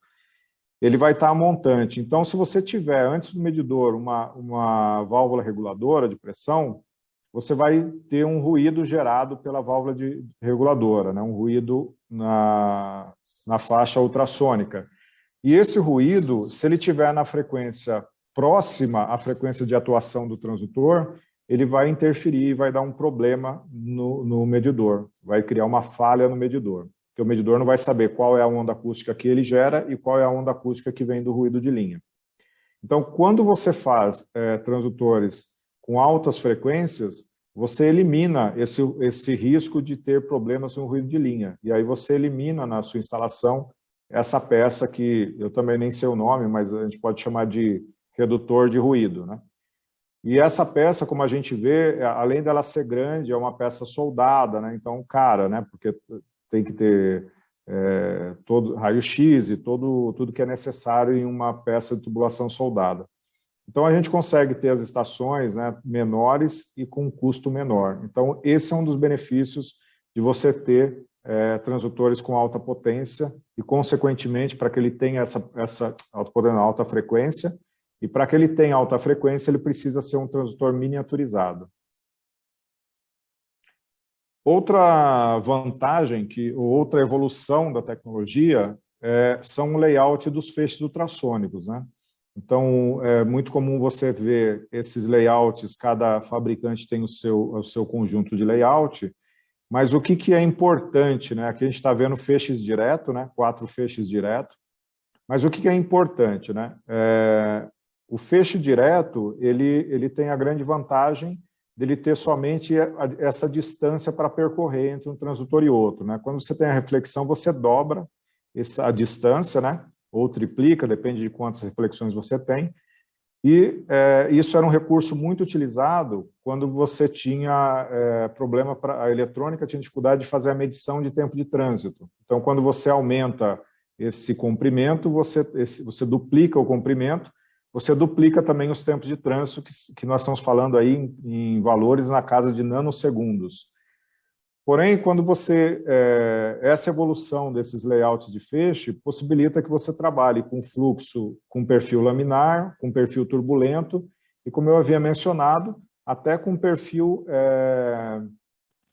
Ele vai estar montante. Então, se você tiver, antes do medidor, uma válvula reguladora de pressão, você vai ter um ruído gerado pela válvula reguladora, né, um ruído na faixa ultrassônica. E esse ruído, se ele estiver na frequência próxima à frequência de atuação do transdutor, ele vai interferir e vai dar um problema no medidor, vai criar uma falha no medidor, porque o medidor não vai saber qual é a onda acústica que ele gera e qual é a onda acústica que vem do ruído de linha. Então, quando você faz transdutores com altas frequências, você elimina esse risco de ter problemas no ruído de linha, e aí você elimina na sua instalação essa peça que eu também nem sei o nome, mas a gente pode chamar de redutor de ruído, né? E essa peça, como a gente vê, além dela ser grande, é uma peça soldada, né? Então, cara, né? Porque tem que ter todo raio-x e tudo que é necessário em uma peça de tubulação soldada. Então, a gente consegue ter as estações, né, menores e com um custo menor. Então, esse é um dos benefícios de você ter transdutores com alta potência e, consequentemente, para que ele tenha essa alta frequência, e para que ele tenha alta frequência, ele precisa ser um transdutor miniaturizado. Outra vantagem, outra evolução da tecnologia, são o layout dos feixes ultrassônicos, né? Então, é muito comum você ver esses layouts, cada fabricante tem o seu conjunto de layout, mas o que é importante, né? Aqui a gente está vendo feixes direto, né? 4 feixes direto, mas o que é importante, né? O feixe direto, ele tem a grande vantagem dele ter somente essa distância para percorrer entre um transdutor e outro, né? Quando você tem a reflexão, você dobra a distância, né? Ou triplica, depende de quantas reflexões você tem. E isso era um recurso muito utilizado quando você tinha problema, a eletrônica tinha dificuldade de fazer a medição de tempo de trânsito. Então, quando você aumenta esse comprimento, você duplica o comprimento, você duplica também os tempos de trânsito, que nós estamos falando aí em valores na casa de nanosegundos. Porém, quando essa evolução desses layouts de feixe possibilita que você trabalhe com fluxo com perfil laminar, com perfil turbulento e, como eu havia mencionado, até com perfil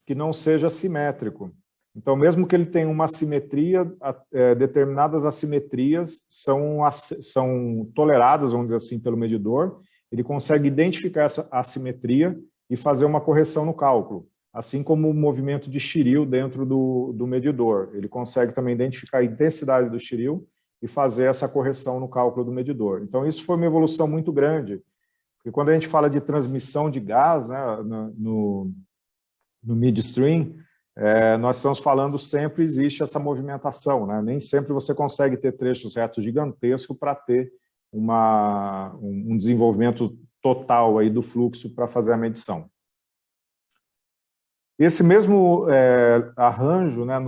que não seja simétrico. Então, mesmo que ele tenha uma assimetria, determinadas assimetrias são toleradas, vamos dizer assim, pelo medidor, ele consegue identificar essa assimetria e fazer uma correção no cálculo. Assim como o movimento de Shiril dentro do medidor. Ele consegue também identificar a intensidade do Shiril e fazer essa correção no cálculo do medidor. Então, isso foi uma evolução muito grande, porque quando a gente fala de transmissão de gás, né, no midstream, nós estamos falando sempre, existe essa movimentação, né? Nem sempre você consegue ter trechos retos gigantescos para ter um desenvolvimento total aí do fluxo para fazer a medição. Esse mesmo arranjo, né,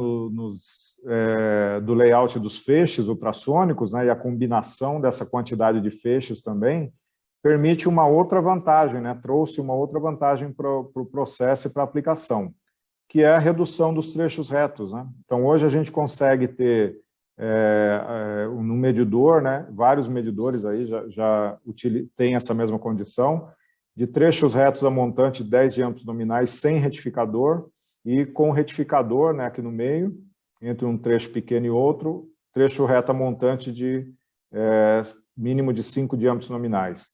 do layout dos feixes ultrassônicos, né, e a combinação dessa quantidade de feixes também, permite uma outra vantagem, né, trouxe uma outra vantagem para o processo e para a aplicação, que é a redução dos trechos retos, né? Então, hoje a gente consegue ter no medidor, né, vários medidores aí já têm essa mesma condição, de trechos retos a montante de 10 diâmetros nominais sem retificador e com retificador, né, aqui no meio, entre um trecho pequeno e outro, trecho reto a montante de mínimo de 5 diâmetros nominais.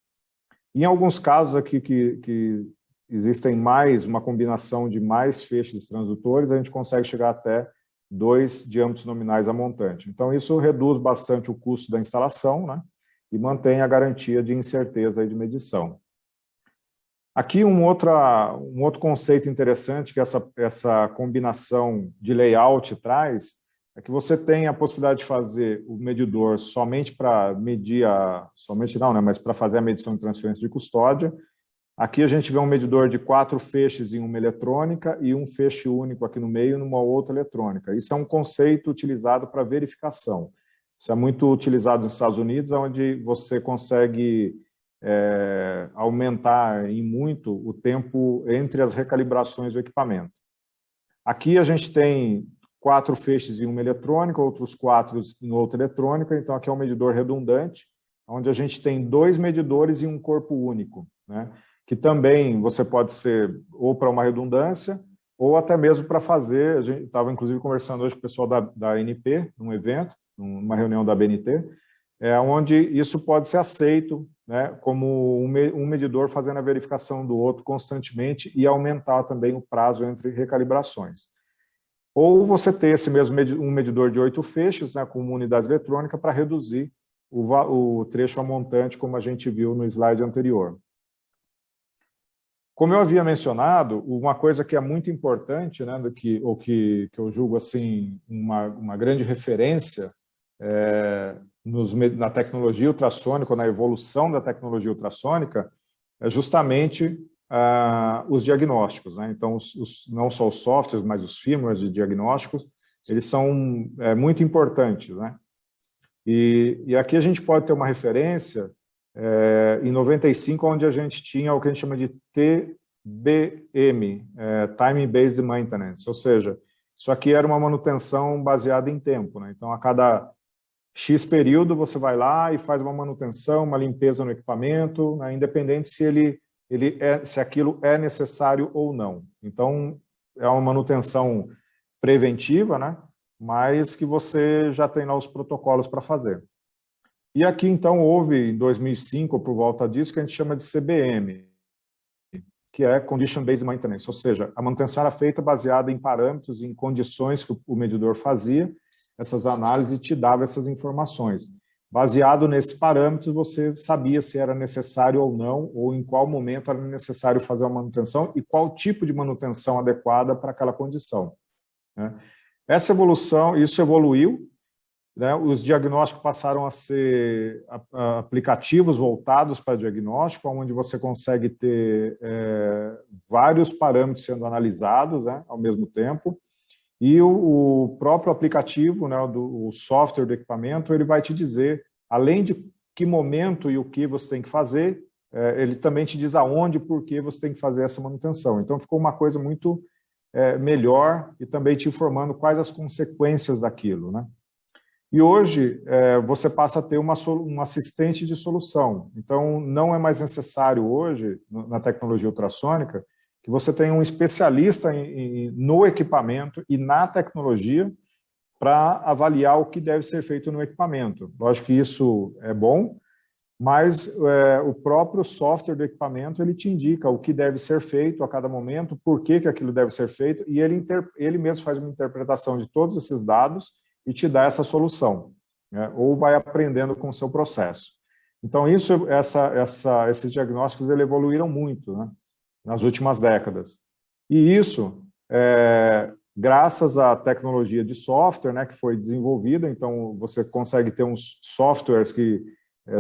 Em alguns casos aqui que existem uma combinação de mais feixes transdutores, a gente consegue chegar até 2 diâmetros nominais a montante. Então, isso reduz bastante o custo da instalação, né, e mantém a garantia de incerteza aí de medição. Aqui um outro conceito interessante que essa combinação de layout traz é que você tem a possibilidade de fazer o medidor somente para medir somente não, né, mas para fazer a medição de transferência de custódia. Aqui a gente vê um medidor de 4 feixes em uma eletrônica e um feixe único aqui no meio numa outra eletrônica. Isso é um conceito utilizado para verificação. Isso é muito utilizado nos Estados Unidos, onde você consegue aumentar em muito o tempo entre as recalibrações do equipamento. Aqui a gente tem 4 feixes em uma eletrônica, outros 4 em outra eletrônica, então aqui é um medidor redundante, onde a gente tem 2 medidores em um corpo único, né? Que também você pode ser ou para uma redundância, ou até mesmo para fazer, a gente estava inclusive conversando hoje com o pessoal da ANP, num evento, numa reunião da BNT, onde isso pode ser aceito, né, como um medidor fazendo a verificação do outro constantemente e aumentar também o prazo entre recalibrações. Ou você ter esse mesmo um medidor de 8 feixes, né, com uma unidade eletrônica para reduzir o trecho a montante, como a gente viu no slide anterior. Como eu havia mencionado, uma coisa que é muito importante, né, que eu julgo assim, uma grande referência na tecnologia ultrassônica, na evolução da tecnologia ultrassônica, é justamente os diagnósticos, né? Então, não só os softwares, mas os firmwares de diagnósticos, eles são muito importantes, né? E aqui a gente pode ter uma referência em 95, onde a gente tinha o que a gente chama de TBM, Time Based Maintenance, ou seja, isso aqui era uma manutenção baseada em tempo, né? Então, a cada X período você vai lá e faz uma manutenção, uma limpeza no equipamento, né, independente se aquilo é necessário ou não. Então, é uma manutenção preventiva, né, mas que você já tem lá os protocolos para fazer. E aqui, então, houve, em 2005, ou por volta disso, que a gente chama de CBM, que é Condition Based Maintenance, ou seja, a manutenção era feita baseada em parâmetros, em condições que o medidor fazia, essas análises te davam essas informações. Baseado nesses parâmetros, você sabia se era necessário ou não, ou em qual momento era necessário fazer a manutenção e qual tipo de manutenção adequada para aquela condição, né? Essa evolução, isso evoluiu, né? Os diagnósticos passaram a ser aplicativos voltados para diagnóstico, onde você consegue ter vários parâmetros sendo analisados, né, ao mesmo tempo. E o próprio aplicativo, né, o software do equipamento, ele vai te dizer, além de que momento e o que você tem que fazer, ele também te diz aonde e por que você tem que fazer essa manutenção. Então, ficou uma coisa muito melhor e também te informando quais as consequências daquilo, né? E hoje, você passa a ter um assistente de solução. Então, não é mais necessário hoje, na tecnologia ultrassônica, que você tenha um especialista no equipamento e na tecnologia para avaliar o que deve ser feito no equipamento. Lógico que isso é bom, mas o próprio software do equipamento ele te indica o que deve ser feito a cada momento, por que aquilo deve ser feito, e ele mesmo faz uma interpretação de todos esses dados e te dá essa solução, né? Ou vai aprendendo com o seu processo. Então, esses diagnósticos eles evoluíram muito, né, nas últimas décadas. E isso graças à tecnologia de software, né, que foi desenvolvida. Então, você consegue ter uns softwares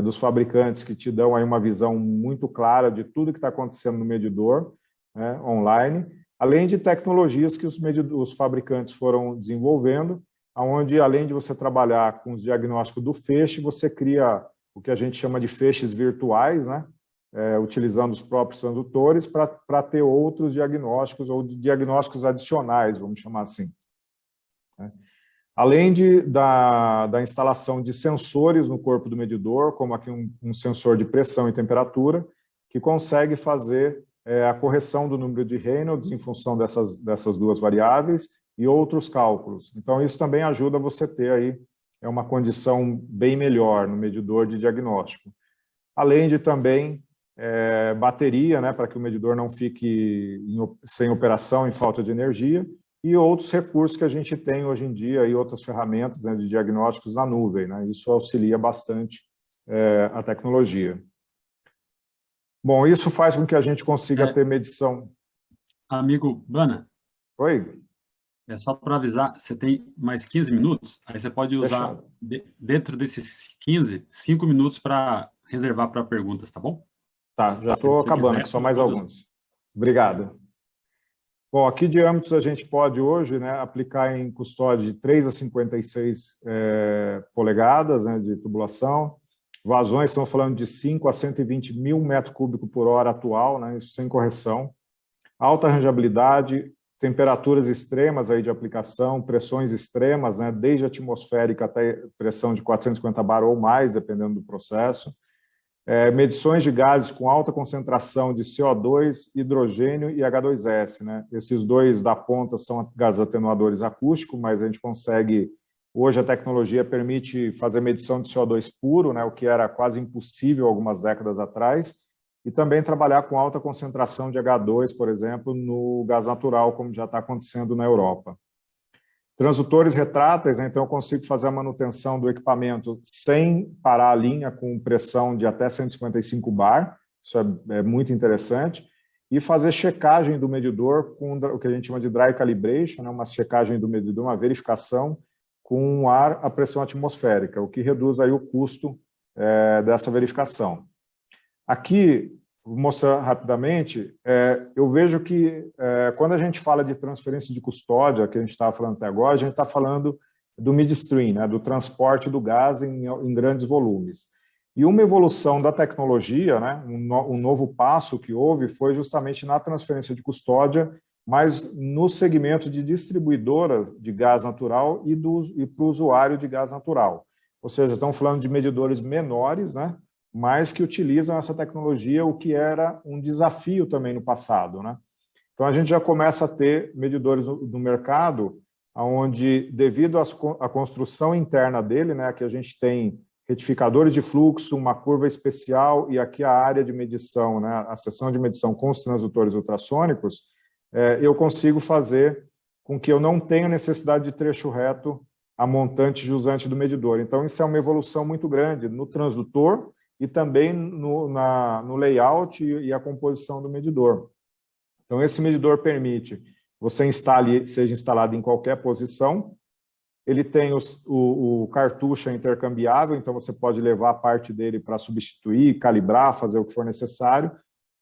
dos fabricantes que te dão aí uma visão muito clara de tudo que está acontecendo no medidor, né, online, além de tecnologias que os fabricantes foram desenvolvendo, onde, além de você trabalhar com os diagnósticos do feixe, você cria o que a gente chama de feixes virtuais, né, utilizando os próprios transdutores para ter outros diagnósticos ou diagnósticos adicionais, vamos chamar assim. Além da instalação de sensores no corpo do medidor, como aqui um sensor de pressão e temperatura, que consegue fazer a correção do número de Reynolds em função dessas duas variáveis e outros cálculos. Então, isso também ajuda você a ter aí uma condição bem melhor no medidor de diagnóstico. Além de também bateria, né, para que o medidor não fique sem operação, em falta de energia, e outros recursos que a gente tem hoje em dia, e outras ferramentas, né, de diagnósticos na nuvem, né? Isso auxilia bastante a tecnologia. Bom, isso faz com que a gente consiga ter medição. Amigo Bana. Oi? É só para avisar, você tem mais 15 minutos, aí você pode usar, dentro desses 15, 5 minutos para reservar para perguntas, tá bom? Tá, já estou acabando, aqui só mais alguns. Obrigado. Bom, aqui diâmetros a gente pode hoje, né, aplicar em custódia de 3 a 56 polegadas, né, de tubulação. Vazões, estamos falando de 5 a 120 mil metros cúbicos por hora atual, né, isso sem correção. Alta rangeabilidade, temperaturas extremas aí de aplicação, pressões extremas, né, desde atmosférica até pressão de 450 bar ou mais, dependendo do processo. Medições de gases com alta concentração de CO2, hidrogênio e H2S. Né? Esses dois da ponta são gases atenuadores acústicos, mas a gente consegue, hoje a tecnologia permite fazer medição de CO2 puro, né, o que era quase impossível algumas décadas atrás, e também trabalhar com alta concentração de H2, por exemplo, no gás natural, como já está acontecendo na Europa. Transdutores retráteis, né, então eu consigo fazer a manutenção do equipamento sem parar a linha com pressão de até 155 bar, isso é muito interessante, e fazer checagem do medidor com o que a gente chama de dry calibration, né, uma checagem do medidor, uma verificação com ar à pressão atmosférica, o que reduz aí o custo dessa verificação. Aqui, vou mostrar rapidamente, eu vejo que quando a gente fala de transferência de custódia, que a gente estava falando até agora, a gente está falando do midstream, né, do transporte do gás em grandes volumes. E uma evolução da tecnologia, né, um novo passo que houve foi justamente na transferência de custódia, mas no segmento de distribuidora de gás natural e para o usuário de gás natural. Ou seja, estamos falando de medidores menores, né, mas que utilizam essa tecnologia, o que era um desafio também no passado, né? Então, a gente já começa a ter medidores no mercado, onde, devido à construção interna dele, né, que a gente tem retificadores de fluxo, uma curva especial e aqui a área de medição, né, a seção de medição com os transdutores ultrassônicos, eu consigo fazer com que eu não tenha necessidade de trecho reto a montante jusante do medidor. Então, isso é uma evolução muito grande no transdutor e também no layout e a composição do medidor. Então, esse medidor permite você seja instalado em qualquer posição. Ele tem o cartucho intercambiável, então você pode levar parte dele para substituir, calibrar, fazer o que for necessário.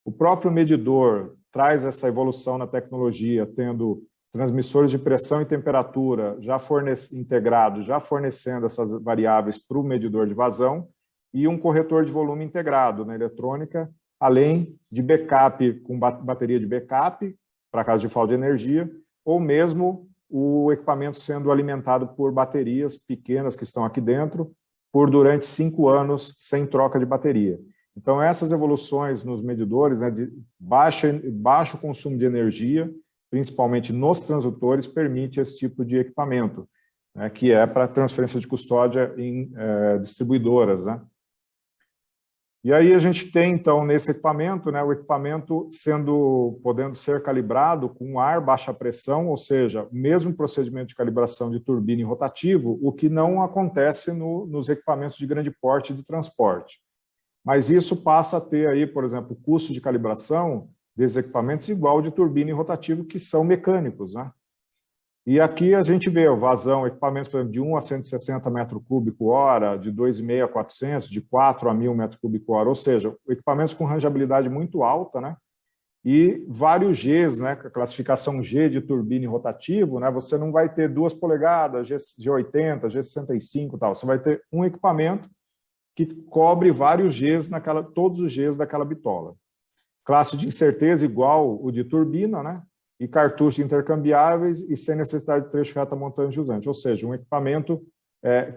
O próprio medidor traz essa evolução na tecnologia, tendo transmissores de pressão e temperatura já integrados, já fornecendo essas variáveis para o medidor de vazão, e um corretor de volume integrado na eletrônica, além de backup com bateria de backup, para caso de falta de energia, ou mesmo o equipamento sendo alimentado por baterias pequenas que estão aqui dentro, durante 5 anos, sem troca de bateria. Então, essas evoluções nos medidores, né, de baixo consumo de energia, principalmente nos transdutores, permite esse tipo de equipamento, né, que é para transferência de custódia em distribuidoras, né? E aí a gente tem, então, nesse equipamento, né, o equipamento podendo ser calibrado com ar, baixa pressão, ou seja, o mesmo procedimento de calibração de turbina e rotativo, o que não acontece nos equipamentos de grande porte de transporte. Mas isso passa a ter aí, por exemplo, o custo de calibração desses equipamentos igual de turbina e rotativo, que são mecânicos, né? E aqui a gente vê o vazão, equipamentos, por exemplo, de 1 a 160 metros cúbicos hora, de 2,5 a 400, de 4 a 1.000 metros cúbicos hora, ou seja, equipamentos com rangeabilidade muito alta, né? E vários Gs, né? A classificação G de turbina e rotativo, né? Você não vai ter 2 polegadas, G80, G65 e tal. Você vai ter um equipamento que cobre vários Gs, todos os Gs daquela bitola. Classe de incerteza igual o de turbina, né? E cartuchos intercambiáveis e sem necessidade de trecho reta montante jusante. Ou seja, um equipamento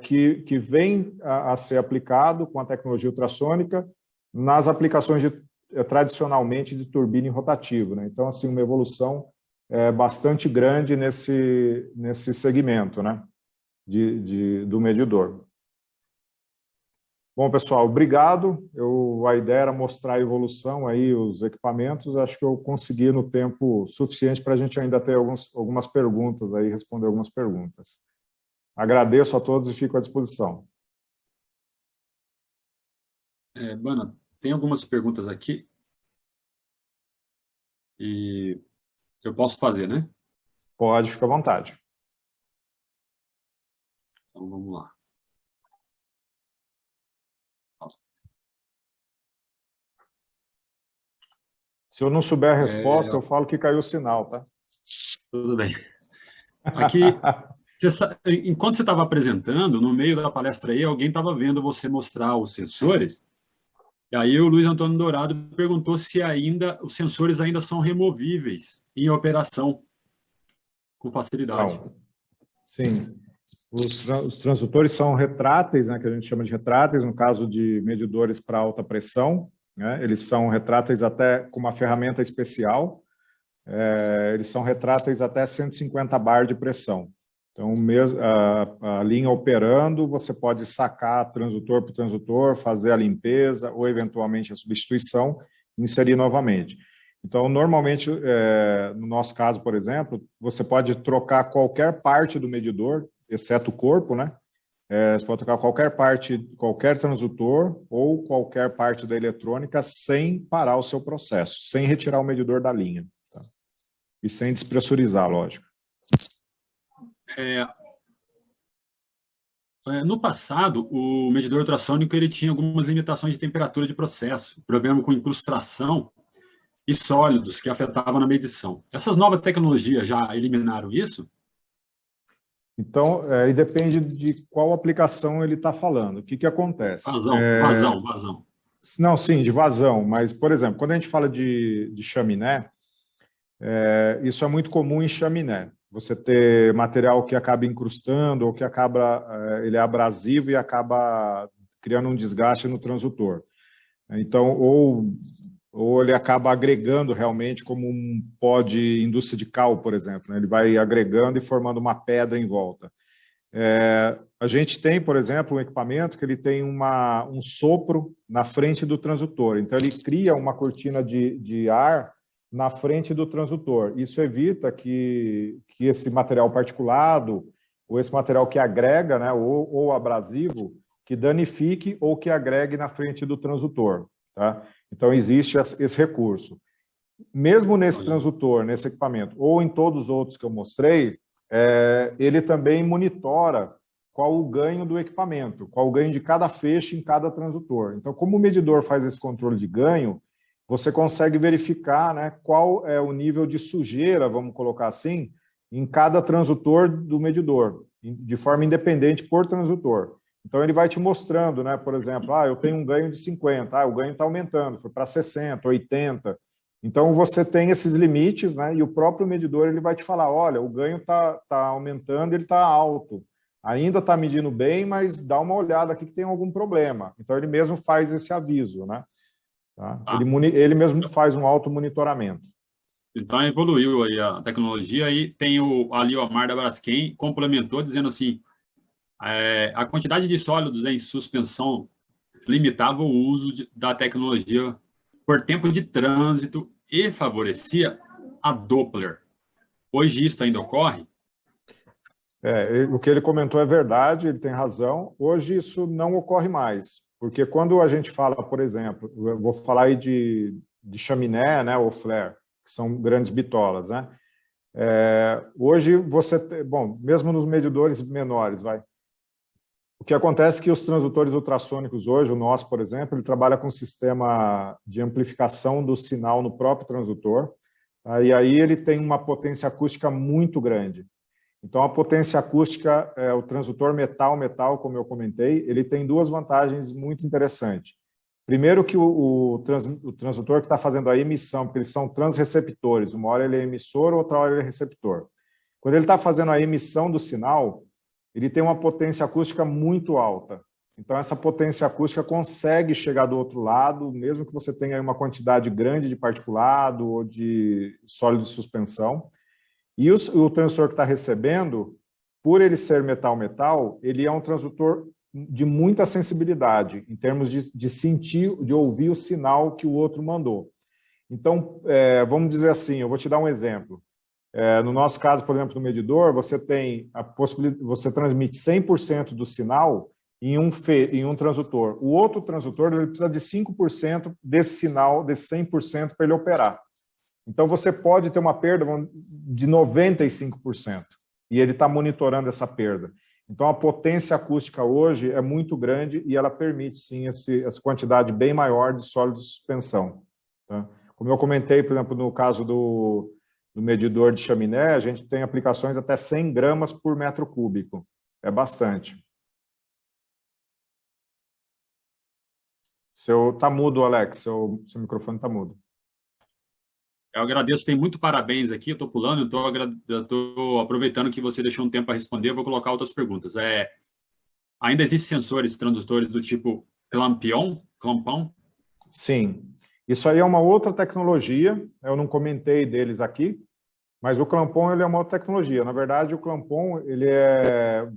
que vem a ser aplicado com a tecnologia ultrassônica nas aplicações tradicionalmente de turbina e rotativo, né? Então, assim, uma evolução bastante grande nesse segmento, né? Do medidor. Bom, pessoal, obrigado. A ideia era mostrar a evolução aí, os equipamentos. Acho que eu consegui no tempo suficiente para a gente ainda ter algumas perguntas aí, responder algumas perguntas. Agradeço a todos e fico à disposição. Bana, tem algumas perguntas aqui e eu posso fazer, né? Pode, fica à vontade. Então, vamos lá. Se eu não souber a resposta, eu falo que caiu o sinal, tá? Tudo bem. Aqui, enquanto você estava apresentando, no meio da palestra aí, alguém estava vendo você mostrar os sensores, e aí o Luiz Antônio Dourado perguntou se os sensores ainda são removíveis em operação com facilidade. Sim. Os transdutores são retráteis, né, que a gente chama de retráteis, no caso de medidores para alta pressão, né, eles são retráteis até com uma ferramenta especial, eles são retráteis até 150 bar de pressão. Então, a linha operando, você pode sacar transdutor por transdutor, fazer a limpeza ou, eventualmente, a substituição e inserir novamente. Então, normalmente, no nosso caso, por exemplo, você pode trocar qualquer parte do medidor, exceto o corpo, né? Você pode trocar qualquer parte, qualquer transdutor ou qualquer parte da eletrônica sem parar o seu processo, sem retirar o medidor da linha. Tá? E sem despressurizar, lógico. No passado, o medidor ultrassônico ele tinha algumas limitações de temperatura de processo, problema com incrustação e sólidos que afetavam na medição. Essas novas tecnologias já eliminaram isso? Então, e depende de qual aplicação ele está falando. O que acontece? Vazão. Não, sim, de vazão. Mas, por exemplo, quando a gente fala de chaminé, isso é muito comum em chaminé. Você ter material que acaba incrustando ou que ele é abrasivo e acaba criando um desgaste no transdutor. Então, ou ele acaba agregando realmente como um pó de indústria de cal, por exemplo, né? Ele vai agregando e formando uma pedra em volta. A gente tem, por exemplo, um equipamento que ele tem um sopro na frente do transdutor. Então, ele cria uma cortina de ar na frente do transdutor. Isso evita que esse material particulado ou esse material que agrega, né, ou abrasivo, que danifique ou que agregue na frente do transdutor. Tá? Então, existe esse recurso. Mesmo nesse transdutor, nesse equipamento, ou em todos os outros que eu mostrei, ele também monitora qual o ganho do equipamento, qual o ganho de cada feixe em cada transdutor. Então, como o medidor faz esse controle de ganho, você consegue verificar, né, qual é o nível de sujeira, vamos colocar assim, em cada transdutor do medidor, de forma independente por transdutor. Então, ele vai te mostrando, né, por exemplo, eu tenho um ganho de 50, o ganho está aumentando, foi para 60, 80. Então, você tem esses limites, né, e o próprio medidor ele vai te falar, olha, o ganho está aumentando, ele está alto. Ainda está medindo bem, mas dá uma olhada aqui que tem algum problema. Então, ele mesmo faz esse aviso, né? Tá? Ele mesmo faz um auto-monitoramento. Então, evoluiu aí a tecnologia e tem ali o Amar da Braskem complementou dizendo assim, a quantidade de sólidos em suspensão limitava o uso da tecnologia por tempo de trânsito e favorecia a Doppler. Hoje isso ainda ocorre? O que ele comentou é verdade, ele tem razão. Hoje isso não ocorre mais, porque quando a gente fala, por exemplo, eu vou falar aí de chaminé, né, ou flare, que são grandes bitolas, né? Hoje, bom, mesmo nos medidores menores, o que acontece é que os transdutores ultrassônicos hoje, o nosso, por exemplo, ele trabalha com um sistema de amplificação do sinal no próprio transdutor, tá? E aí ele tem uma potência acústica muito grande. Então, a potência acústica, o transdutor metal-metal, como eu comentei, ele tem duas vantagens muito interessantes. Primeiro que o transdutor que está fazendo a emissão, porque eles são transreceptores, uma hora ele é emissor, outra hora ele é receptor. Quando ele está fazendo a emissão do sinal, ele tem uma potência acústica muito alta. Então, essa potência acústica consegue chegar do outro lado, mesmo que você tenha uma quantidade grande de particulado ou de sólido de suspensão. E o transdutor que está recebendo, por ele ser metal-metal, ele é um transdutor de muita sensibilidade, em termos de sentir, de ouvir o sinal que o outro mandou. Então, vamos dizer assim, eu vou te dar um exemplo. No nosso caso, por exemplo, no medidor, você tem a possibilidade, você transmite 100% do sinal em um transdutor. O outro transdutor ele precisa de 5% desse sinal, desse 100% para ele operar. Então, você pode ter uma perda de 95%, e ele está monitorando essa perda. Então, a potência acústica hoje é muito grande e ela permite, sim, essa quantidade bem maior de sólido de suspensão. Tá? Como eu comentei, por exemplo, no caso do medidor de chaminé, a gente tem aplicações até 100 gramas por metro cúbico. É bastante. Tá mudo, Alex. Seu microfone está mudo. Eu agradeço, tem muito parabéns aqui, eu estou pulando, estou aproveitando que você deixou um tempo para responder, eu vou colocar outras perguntas. Ainda existem sensores transdutores do tipo clampão? Sim. Isso aí é uma outra tecnologia, eu não comentei deles aqui, mas o clampon ele é uma outra tecnologia. Na verdade, o clampon,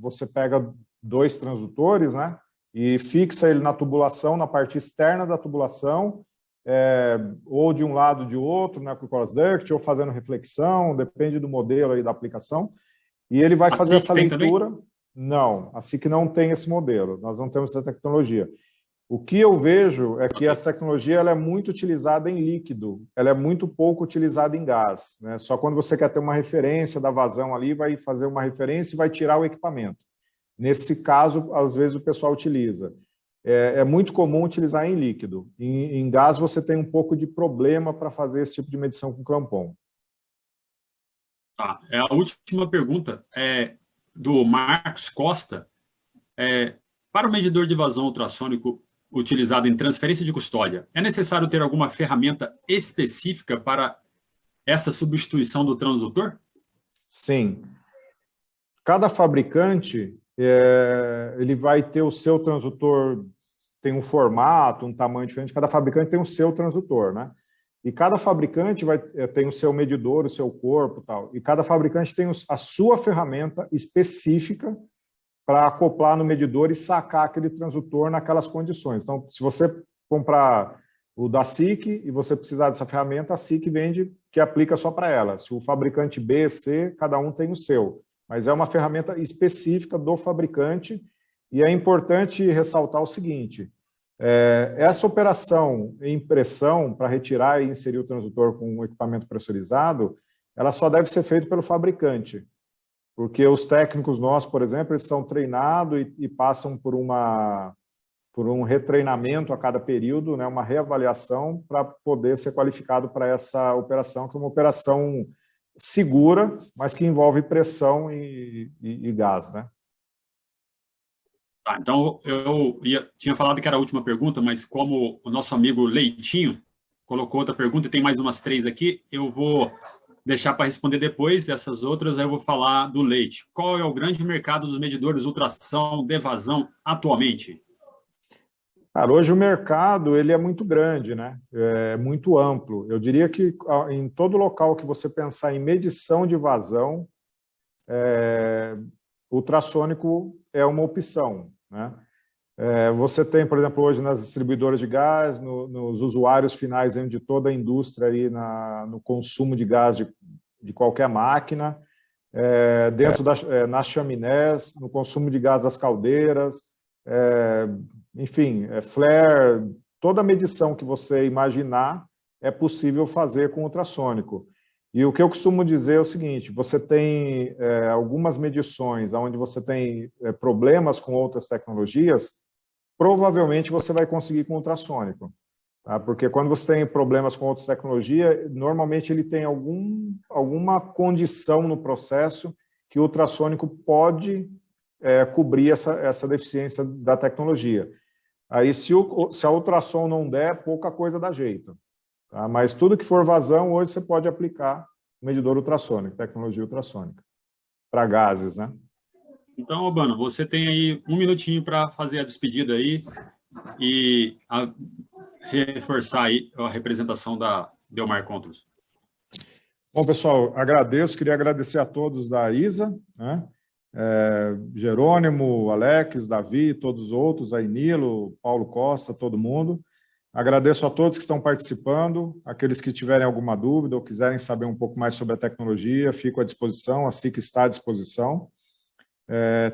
você pega dois transdutores, né, e fixa ele na tubulação, na parte externa da tubulação, ou de um lado ou de outro, né, com o cross duct, ou fazendo reflexão, depende do modelo aí da aplicação, e ele vai fazer essa leitura. Também? Não, a SIC não tem esse modelo, nós não temos essa tecnologia. O que eu vejo é que essa tecnologia ela é muito utilizada em líquido, ela é muito pouco utilizada em gás, né? Só quando você quer ter uma referência da vazão ali, vai fazer uma referência e vai tirar o equipamento. Nesse caso, às vezes o pessoal utiliza. É muito comum utilizar em líquido. Em gás, você tem um pouco de problema para fazer esse tipo de medição com clampon. Tá. A última pergunta é do Marcos Costa. Para o medidor de vazão ultrassônico utilizado em transferência de custódia, é necessário ter alguma ferramenta específica para essa substituição do transdutor? Sim. Cada fabricante ele vai ter o seu transdutor, tem um formato, um tamanho diferente, cada fabricante tem o seu transdutor, né? E cada fabricante tem o seu medidor, o seu corpo e tal. E cada fabricante tem a sua ferramenta específica para acoplar no medidor e sacar aquele transdutor naquelas condições. Então, se você comprar o da SIC e você precisar dessa ferramenta, a SIC vende que aplica só para ela. Se o fabricante B, C, cada um tem o seu. Mas é uma ferramenta específica do fabricante e é importante ressaltar o seguinte, essa operação em pressão para retirar e inserir o transdutor com um equipamento pressurizado, ela só deve ser feita pelo fabricante. Porque os técnicos nossos, por exemplo, eles são treinados e passam por um retreinamento a cada período, né, uma reavaliação para poder ser qualificado para essa operação, que é uma operação segura, mas que envolve pressão e gás, né? Tá, então, eu tinha falado que era a última pergunta, mas como o nosso amigo Leitinho colocou outra pergunta, e tem mais umas 3 aqui, eu vou deixar para responder depois dessas outras, aí eu vou falar do leite. Qual é o grande mercado dos medidores ultrassom de vazão atualmente? Cara, hoje o mercado ele é muito grande, né? É muito amplo. Eu diria que em todo local que você pensar em medição de vazão, ultrassônico é uma opção, né? Você tem, por exemplo, hoje nas distribuidoras de gás, nos usuários finais de toda a indústria aí no consumo de gás de qualquer máquina, nas chaminés, no consumo de gás das caldeiras, enfim, flare, toda a medição que você imaginar é possível fazer com ultrassônico. E o que eu costumo dizer é o seguinte, você tem algumas medições onde você tem problemas com outras tecnologias, provavelmente você vai conseguir com ultrassônico. Tá? Porque quando você tem problemas com outras tecnologias, normalmente ele tem alguma condição no processo que o ultrassônico pode cobrir essa deficiência da tecnologia. Aí, se a ultrassom não der, pouca coisa dá jeito. Tá? Mas tudo que for vazão, hoje você pode aplicar medidor ultrassônico, tecnologia ultrassônica, para gases, né? Então, Albano, você tem aí 1 minutinho para fazer a despedida aí e reforçar aí a representação da Delmar Controls. Bom, pessoal, queria agradecer a todos da ISA, né? Jerônimo, Alex, Davi, todos os outros, aí Nilo, Paulo Costa, todo mundo. Agradeço a todos que estão participando, aqueles que tiverem alguma dúvida ou quiserem saber um pouco mais sobre a tecnologia, fico à disposição, a SIC está à disposição.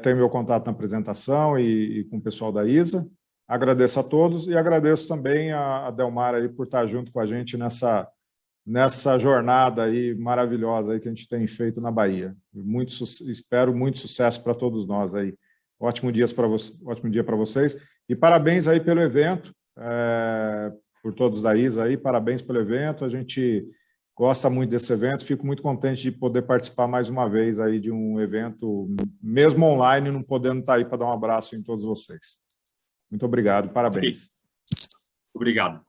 Tenho meu contato na apresentação e com o pessoal da ISA. Agradeço a todos e agradeço também a Delmar aí por estar junto com a gente nessa jornada aí maravilhosa aí que a gente tem feito na Bahia. Espero muito sucesso para todos nós aí. Ótimo dia para vocês e parabéns aí pelo evento, por todos da ISA aí, parabéns pelo evento. A gente gosta muito desse evento, fico muito contente de poder participar mais uma vez aí de um evento, mesmo online, não podendo estar aí para dar um abraço em todos vocês. Muito obrigado, parabéns. Obrigado.